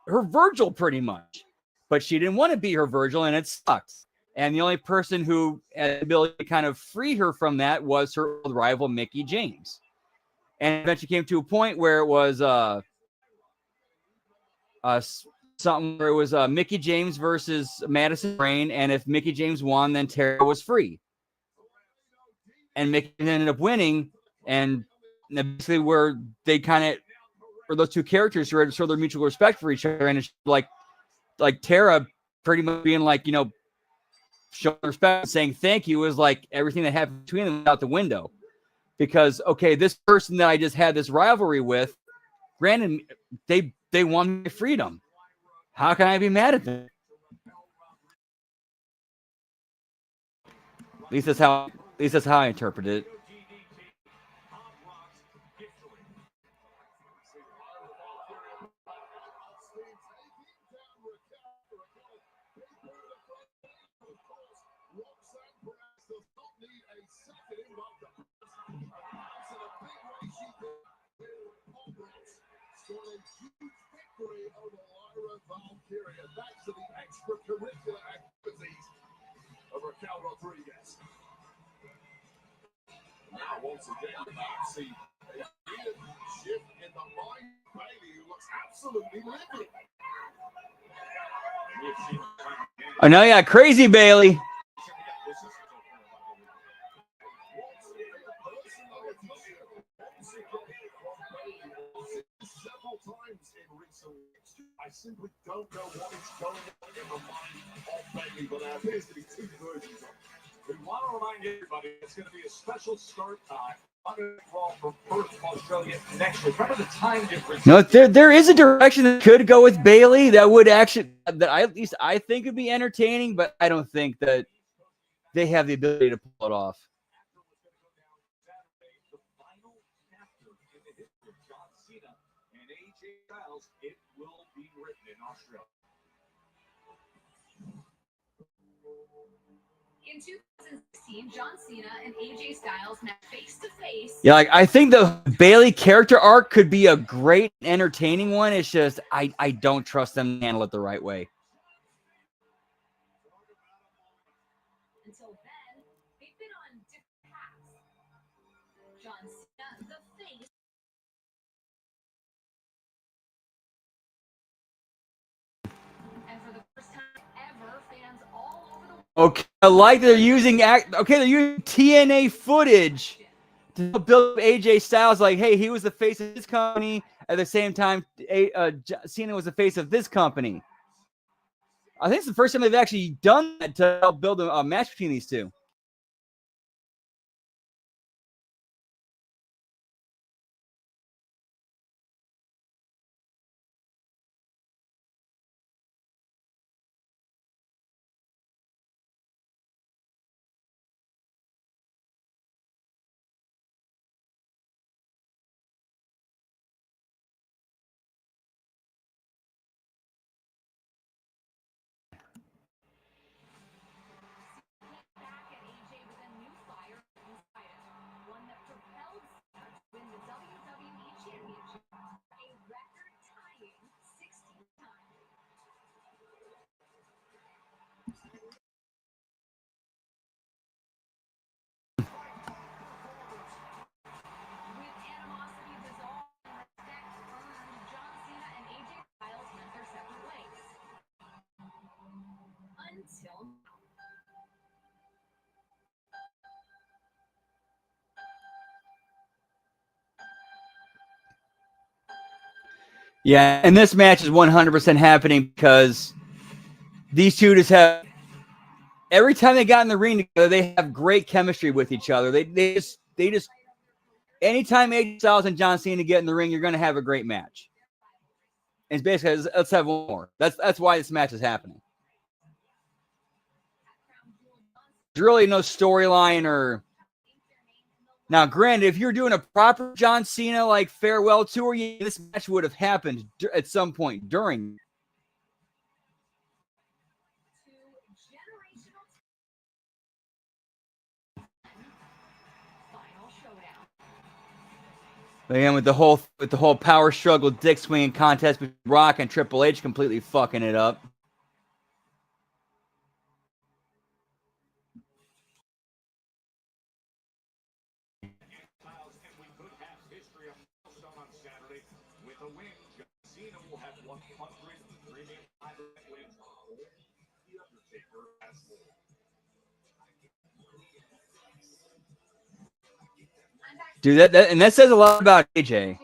Virgil pretty much, but she didn't want to be her Virgil, and it sucked. And the only person who had the ability to kind of free her from that was her old rival, Mickie James. And eventually came to a point where it was something where it was Mickie James versus Madison Rayne, and if Mickie James won, then Tara was free. And Mickie ended up winning, and basically where they kind of, or those two characters who had to show their mutual respect for each other, and it's like Tara pretty much being like, showing respect and saying thank you was like everything that happened between them out the window. Because, okay, this person that I just had this rivalry with, granted, they want my freedom. How can I be mad at them? At least that's how I interpret it. Valkyria, thanks to the extracurricular activities of Raquel Rodriguez. Now, once again, we see a weird shift in the mind of Bailey, who looks absolutely livid. Oh, no, yeah, crazy Bailey. Several times in recent weeks. I simply don't know what is going on in the mind of Bailey, but there appears to be two versions of it. We want to remind everybody it's going to be a special start time. From Perth, Australia next week. Remember the time difference. No, there is a direction that could go with Bailey that would actually, that I, at least I think would be entertaining, but I don't think that they have the ability to pull it off. The final chapter in the history of John Cena and AJ Styles, it will be written in Australia. In 2016, John Cena and AJ Styles met face to face. Yeah, like I think the Bailey character arc could be a great, entertaining one. It's just I don't trust them to handle it the right way. Until then, they've been on different paths. John Cena, the face. And for the first time ever, fans all over the world. Okay, I like they're using they're using TNA footage to build up AJ Styles. Like, hey, he was the face of this company. At the same time, Cena was the face of this company. I think it's the first time they've actually done that to help build a match between these two. Back at AJ with a new fire inside it. One that propelled Cena to win the WWE Championship a record-tying 16 times. With animosity dissolved and respect earned, John Cena and AJ Styles went their separate ways. Until now. Yeah, and this match is 100% happening because these two just have, every time they got in the ring together, they have great chemistry with each other. They just anytime AJ Styles and John Cena get in the ring, you're going to have a great match. And it's basically, let's have one more. That's why this match is happening. There's really no storyline or. Now, granted, if you're doing a proper John Cena like farewell tour, this match would have happened at some point during. Again, with the whole power struggle, dick swinging contest between Rock and Triple H, completely fucking it up. With a win, John Cena will have 100 remaining wins. The Undertaker has more. Dude, that says a lot about AJ.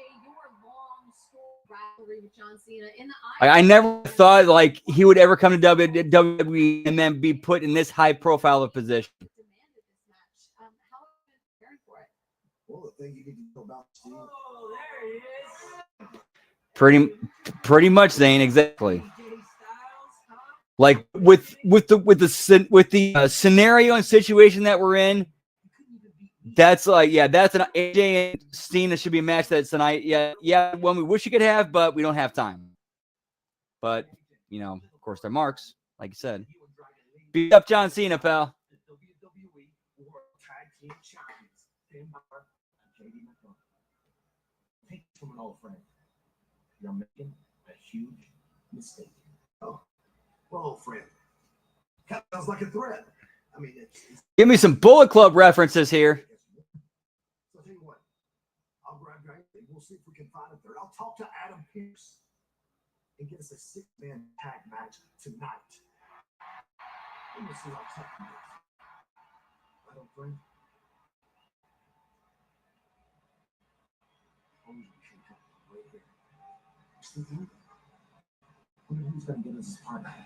I never thought like he would ever come to WWE and then be put in this high profile of position. Well, the thing you can do about Steve. Oh, there he is. Pretty much, Zane, exactly. Like with the scenario and situation that we're in, that's like, yeah, that's an AJ and Cena should be a match that's tonight. Yeah, one we wish you could have, but we don't have time. But you know, of course, they're marks, like you said. Beat up John Cena, pal. Take it from an old friend. You're making a huge mistake. Oh, well, old friend. That sounds like a threat. I mean, it's Give me some Bullet Club references here. So I'll tell you what. I'll grab Greg and we'll see if we can find a third. I'll talk to Adam Pearce and get us a 6-man tag match tonight. And we'll see how tough he is. I don't think. Who's going to give us his part back?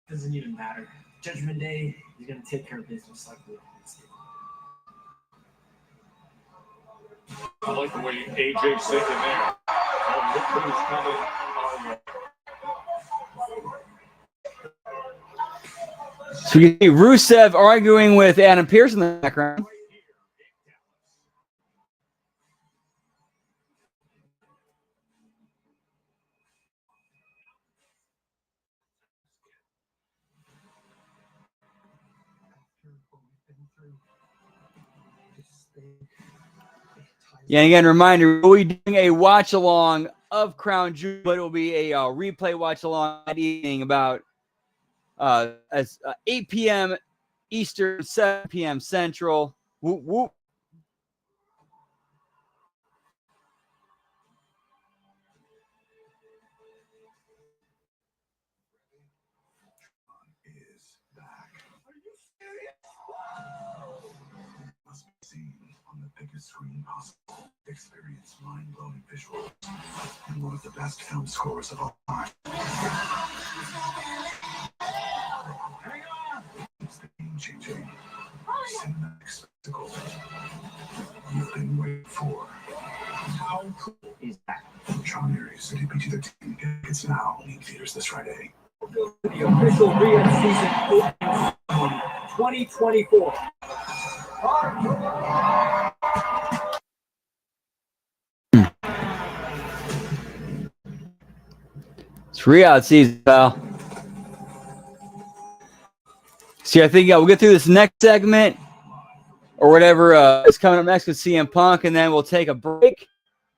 Doesn't even matter. Judgment Day, he's gonna take care of business like we always do. I like the way AJ's thinking there. Oh, look who's coming our way. So you see Rusev arguing with Adam Pearce in the background. Yeah, and again, reminder, we'll be doing a watch-along of Crown Jewel, but it will be a replay watch-along that evening about 8 p.m. Eastern, 7 p.m. Central. Whoop, whoop. Is back. Are you serious? Must be seen on the biggest screen possible. Experience mind-blowing visuals and one of the best film scores of all time. It's the game-changing cinematic spectacle you've been waiting for. How cool is that? John Aries, City PG-13. It's now in theaters this Friday. The official Riyadh season opens 2024. It's Riyadh season, pal. See, I think we'll get through this next segment or whatever is coming up next with CM Punk, and then we'll take a break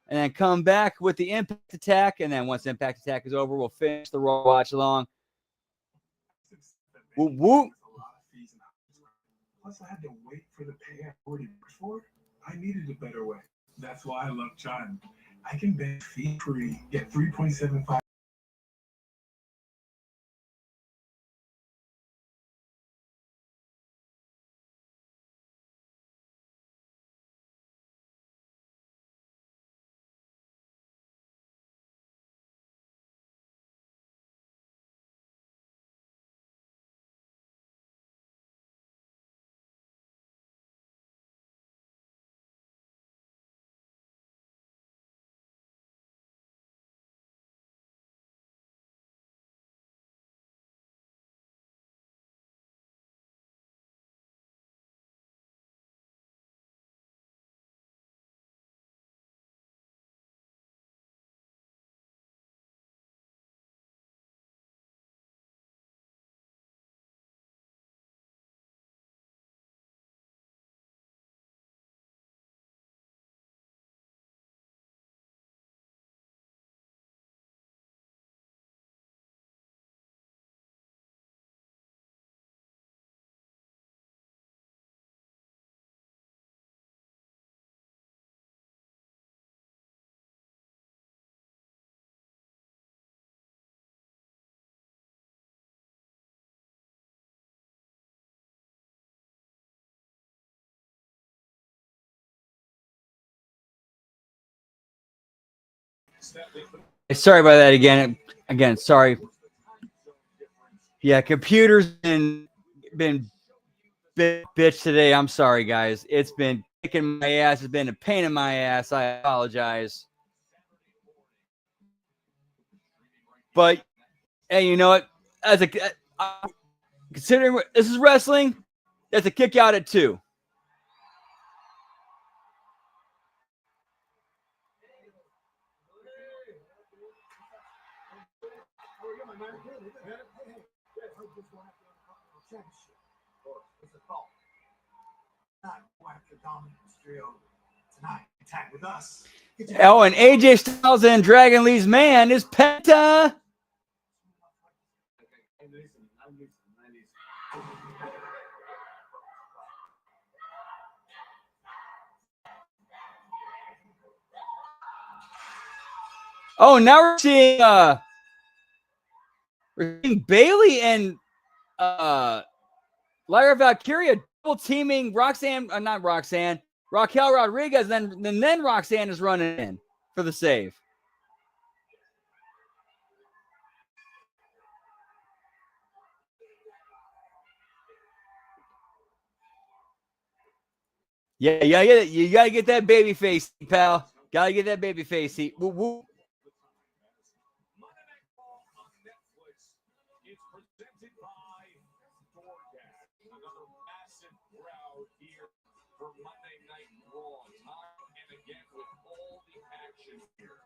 and then come back with the Impact Attack. And then once Impact Attack is over, we'll finish the Raw Watch Along. Whoop, whoop. Plus, I had to wait for the pay I already worked for. I needed a better way. That's why I love Chime. I can bet fee-free, get 3.75. Sorry about that again. Again, sorry. Yeah, computers been bitch today. I'm sorry, guys. It's been kicking my ass. It's been a pain in my ass. I apologize. But hey, you know what? As a considering this is wrestling, that's a kick out at 2. Tonight, attack with us. Oh, and AJ Styles and Dragon Lee's man is Penta. Oh, now we're seeing Bailey and Lyra Valkyria double teaming Roxanne, not Roxanne, Raquel Rodriguez, and then Roxanne is running in for the save. Yeah, you gotta get that baby face, pal. Gotta get that baby face. Woo, woo. Monday Night Raw on Netflix. It's presented by DoorDash. Another massive crowd here for Monday Night Raw. Time and again with all the action here.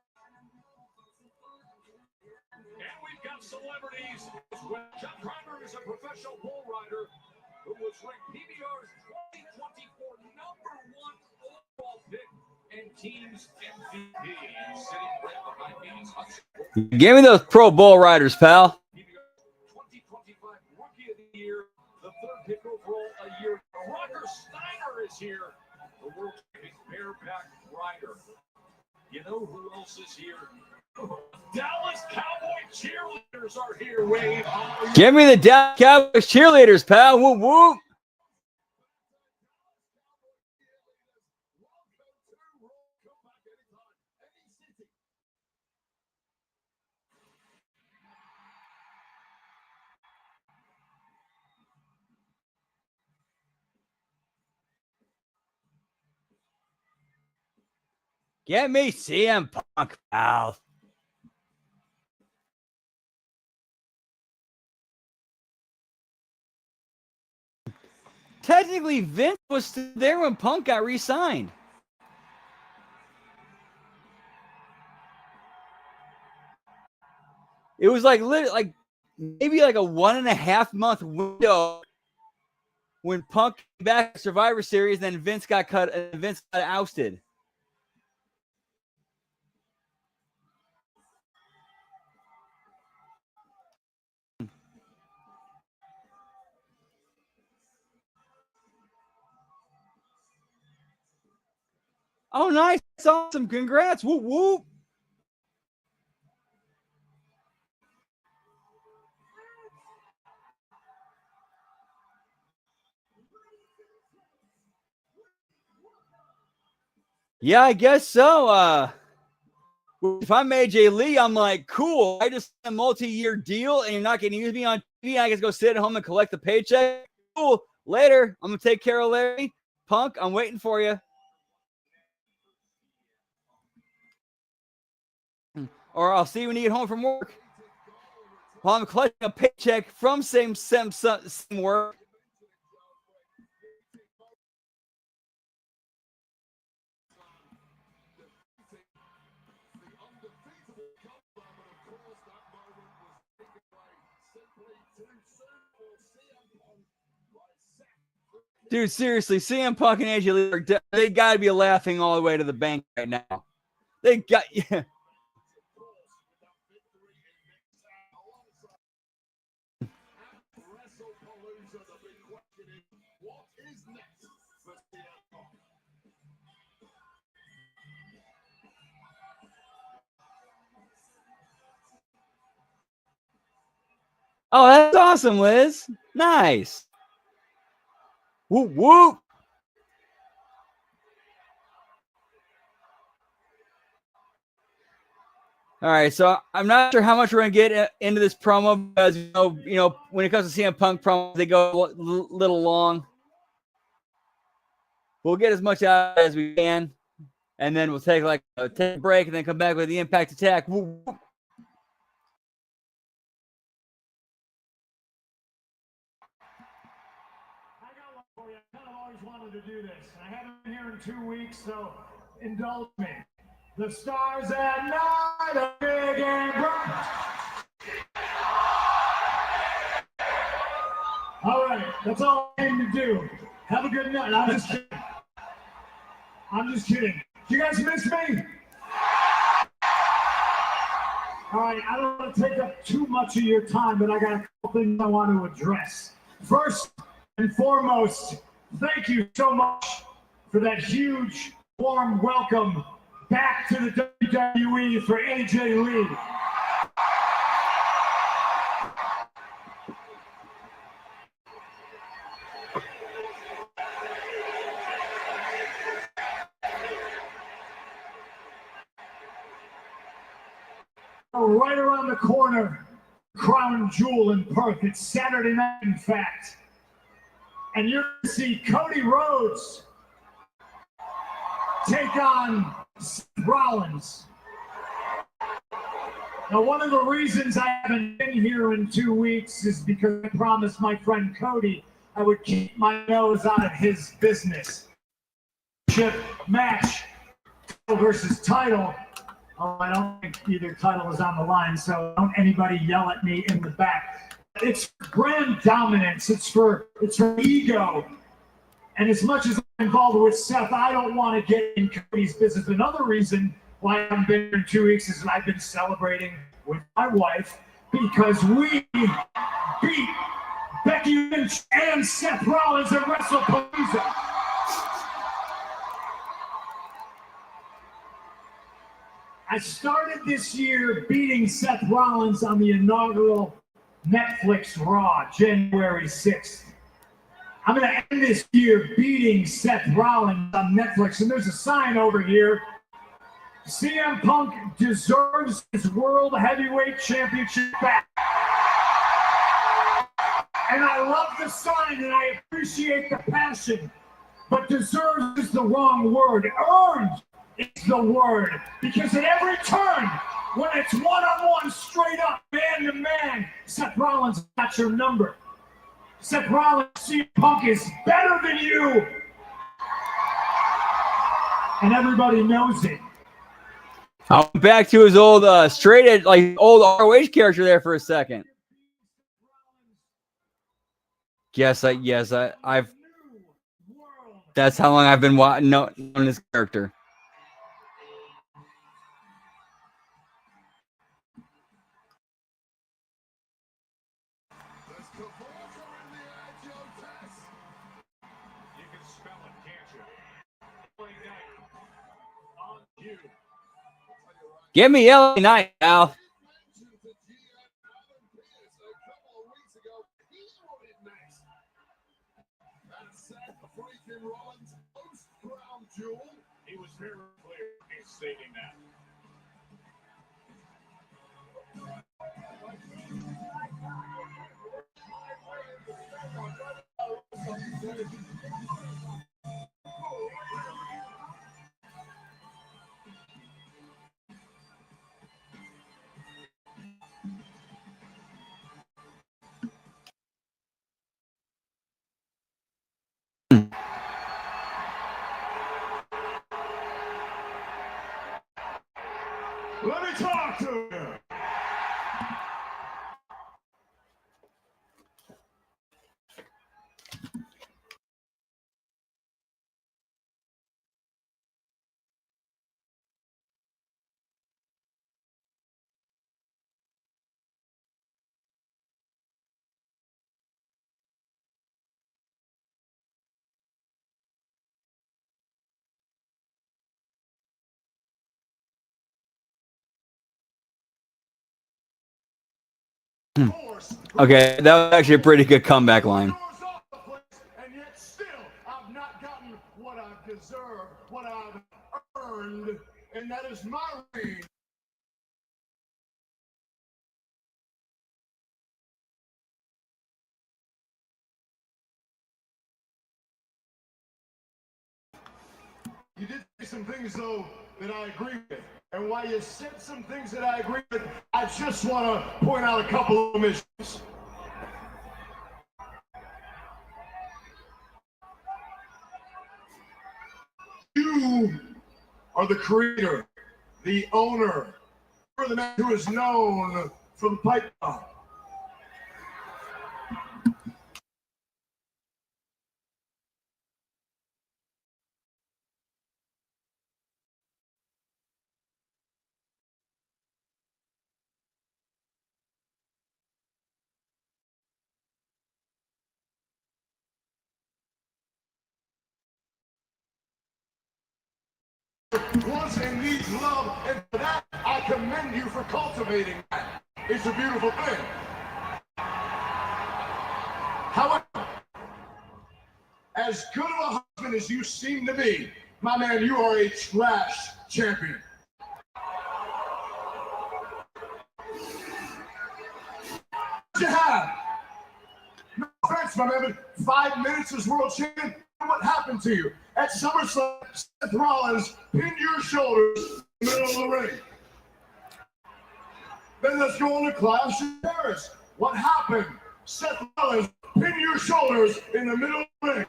And we've got celebrities as well. John Primer is a professional bull rider who was ranked PBR's 2024 #1 overall pick and team's MVP. And sitting right behind me is Hudson. Give me those Pro Bowl riders, pal. 2025 Rookie of the Year, the third pick overall a year. Roger Steiner is here, the world champion bareback rider. You know who else is here? Dallas Cowboy cheerleaders are here, Wade. Give me the Dallas Cowboys cheerleaders, pal. Woo, woo. Get me CM Punk, pal. Technically, Vince was still there when Punk got re-signed. It was like maybe like a 1.5 month window when Punk came back to Survivor Series, then Vince got cut and Vince got ousted. Oh, nice. That's awesome. Congrats. Whoop, whoop. Yeah, I guess so. If I'm AJ Lee, I'm like, cool. I just a multi-year deal and you're not going to use me on TV. I can go sit at home and collect the paycheck. Cool. Later. I'm going to take care of Larry. Punk, I'm waiting for you. Or I'll see you when you get home from work. While I'm collecting a paycheck from same work. Dude, seriously, CM Punk and AJ Lee, they got to be laughing all the way to the bank right now. They got yeah. Oh, that's awesome, Liz. Nice. Whoop, whoop. All right, so I'm not sure how much we're gonna get into this promo because you know when it comes to CM Punk promos, they go a little long. We'll get as much out as we can, and then we'll take take a break and then come back with the Impact Attack. Whoop, whoop. I got one for you. I kind of always wanted to do this. I haven't been here in 2 weeks, so indulge me. The stars at night are big and bright. All right, that's all I came to do. Have a good night. I'm just kidding. I'm just kidding. You guys miss me? All right, I don't want to take up too much of your time, but I got a couple things I want to address. First and foremost, thank you so much for that huge, warm welcome back to the WWE for AJ Lee. Right around the corner, crown jewel in Perth. It's Saturday night, in fact. And you're going to see Cody Rhodes take on Seth Rollins. Now, one of the reasons I haven't been here in 2 weeks is because I promised my friend Cody I would keep my nose out of his business. Match, title versus title. Oh, I don't think either title is on the line, so don't anybody yell at me in the back. It's brand dominance. It's for ego. And as much as I'm involved with Seth, I don't want to get in Cody's business. Another reason why I haven't been here in 2 weeks is I've been celebrating with my wife because we beat Becky Lynch and Seth Rollins at WrestlePalooza. I started this year beating Seth Rollins on the inaugural Netflix Raw, January 6th. I'm going to end this year beating Seth Rollins on Netflix. And there's a sign over here. CM Punk deserves his World Heavyweight Championship back. And I love the sign and I appreciate the passion. But deserves is the wrong word. Earned is the word. Because at every turn, when it's one-on-one, straight up, man-to-man, Seth Rollins got your number. Seth Rollins, CM Punk is better than you. And everybody knows it. I went back to his old straight edge, like old ROH character there for a second. I've. That's how long I've been knowing this character. Give me LA Knight, Al. He was very clear in stating that. Let me talk to you. Okay, that was actually a pretty good comeback line. And yet still, I've not gotten what I've deserved, what I've earned, and that is my reign. You did say some things, though, that I agree with. And while you said some things that I agree with, I just want to point out a couple of omissions. You are the creator, the owner, you're the man who is known for the pipe bomb. Wants and needs love, and for that, I commend you for cultivating that. It's a beautiful thing. However, as good of a husband as you seem to be, my man, you are a trash champion. What you have? No offense, my man, but 5 minutes as world champion, what happened to you? At SummerSlam, Seth Rollins pinned your shoulders in the middle of the ring. Then let's go on to Clash of Paris. What happened? Seth Rollins pinned your shoulders in the middle of the ring.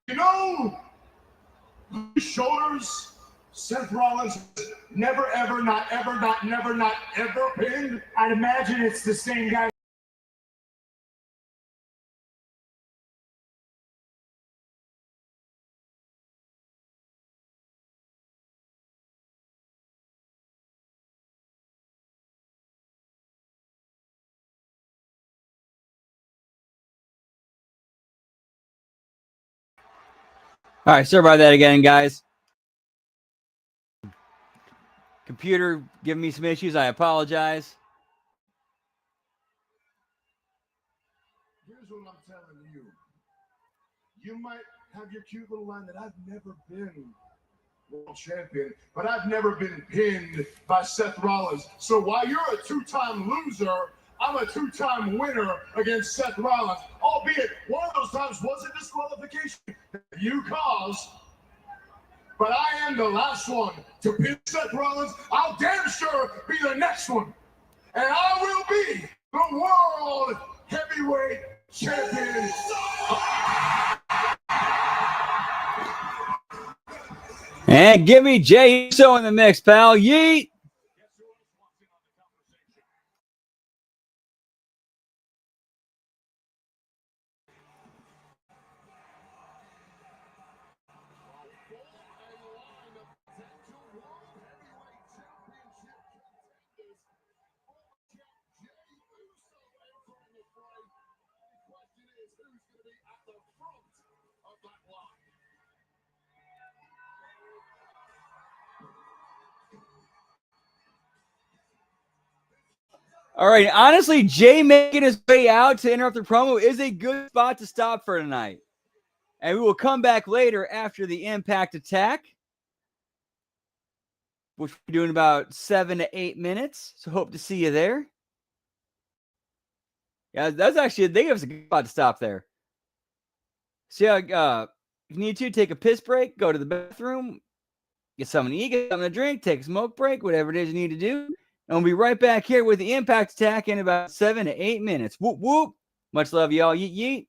You know, shoulders, Seth Rollins never, ever, not ever, not never, not ever pinned. I'd imagine it's the same guy. All right, sorry about that again, guys. Computer giving me some issues. I apologize. Here's what I'm telling you. You might have your cute little line that I've never been world champion, but I've never been pinned by Seth Rollins. So while you're a two-time loser, I'm a two-time winner against Seth Rollins. Albeit one of those times was a disqualification that you caused. But I am the last one to pin Seth Rollins. I'll damn sure be the next one. And I will be the world heavyweight champion. And give me Jay Uso in the mix, pal. Yeet. All right. Honestly, Jay making his way out to interrupt the promo is a good spot to stop for tonight. And we will come back later after the Impact attack, which we're doing about 7 to 8 minutes. So hope to see you there. Yeah, that's actually, they give us a good spot to stop there. So yeah, if you need to, take a piss break, go to the bathroom, get something to eat, get something to drink, take a smoke break, whatever it is you need to do. And we'll be right back here with the Impact attack in about 7 to 8 minutes. Whoop, whoop. Much love, y'all. Yeet, yeet.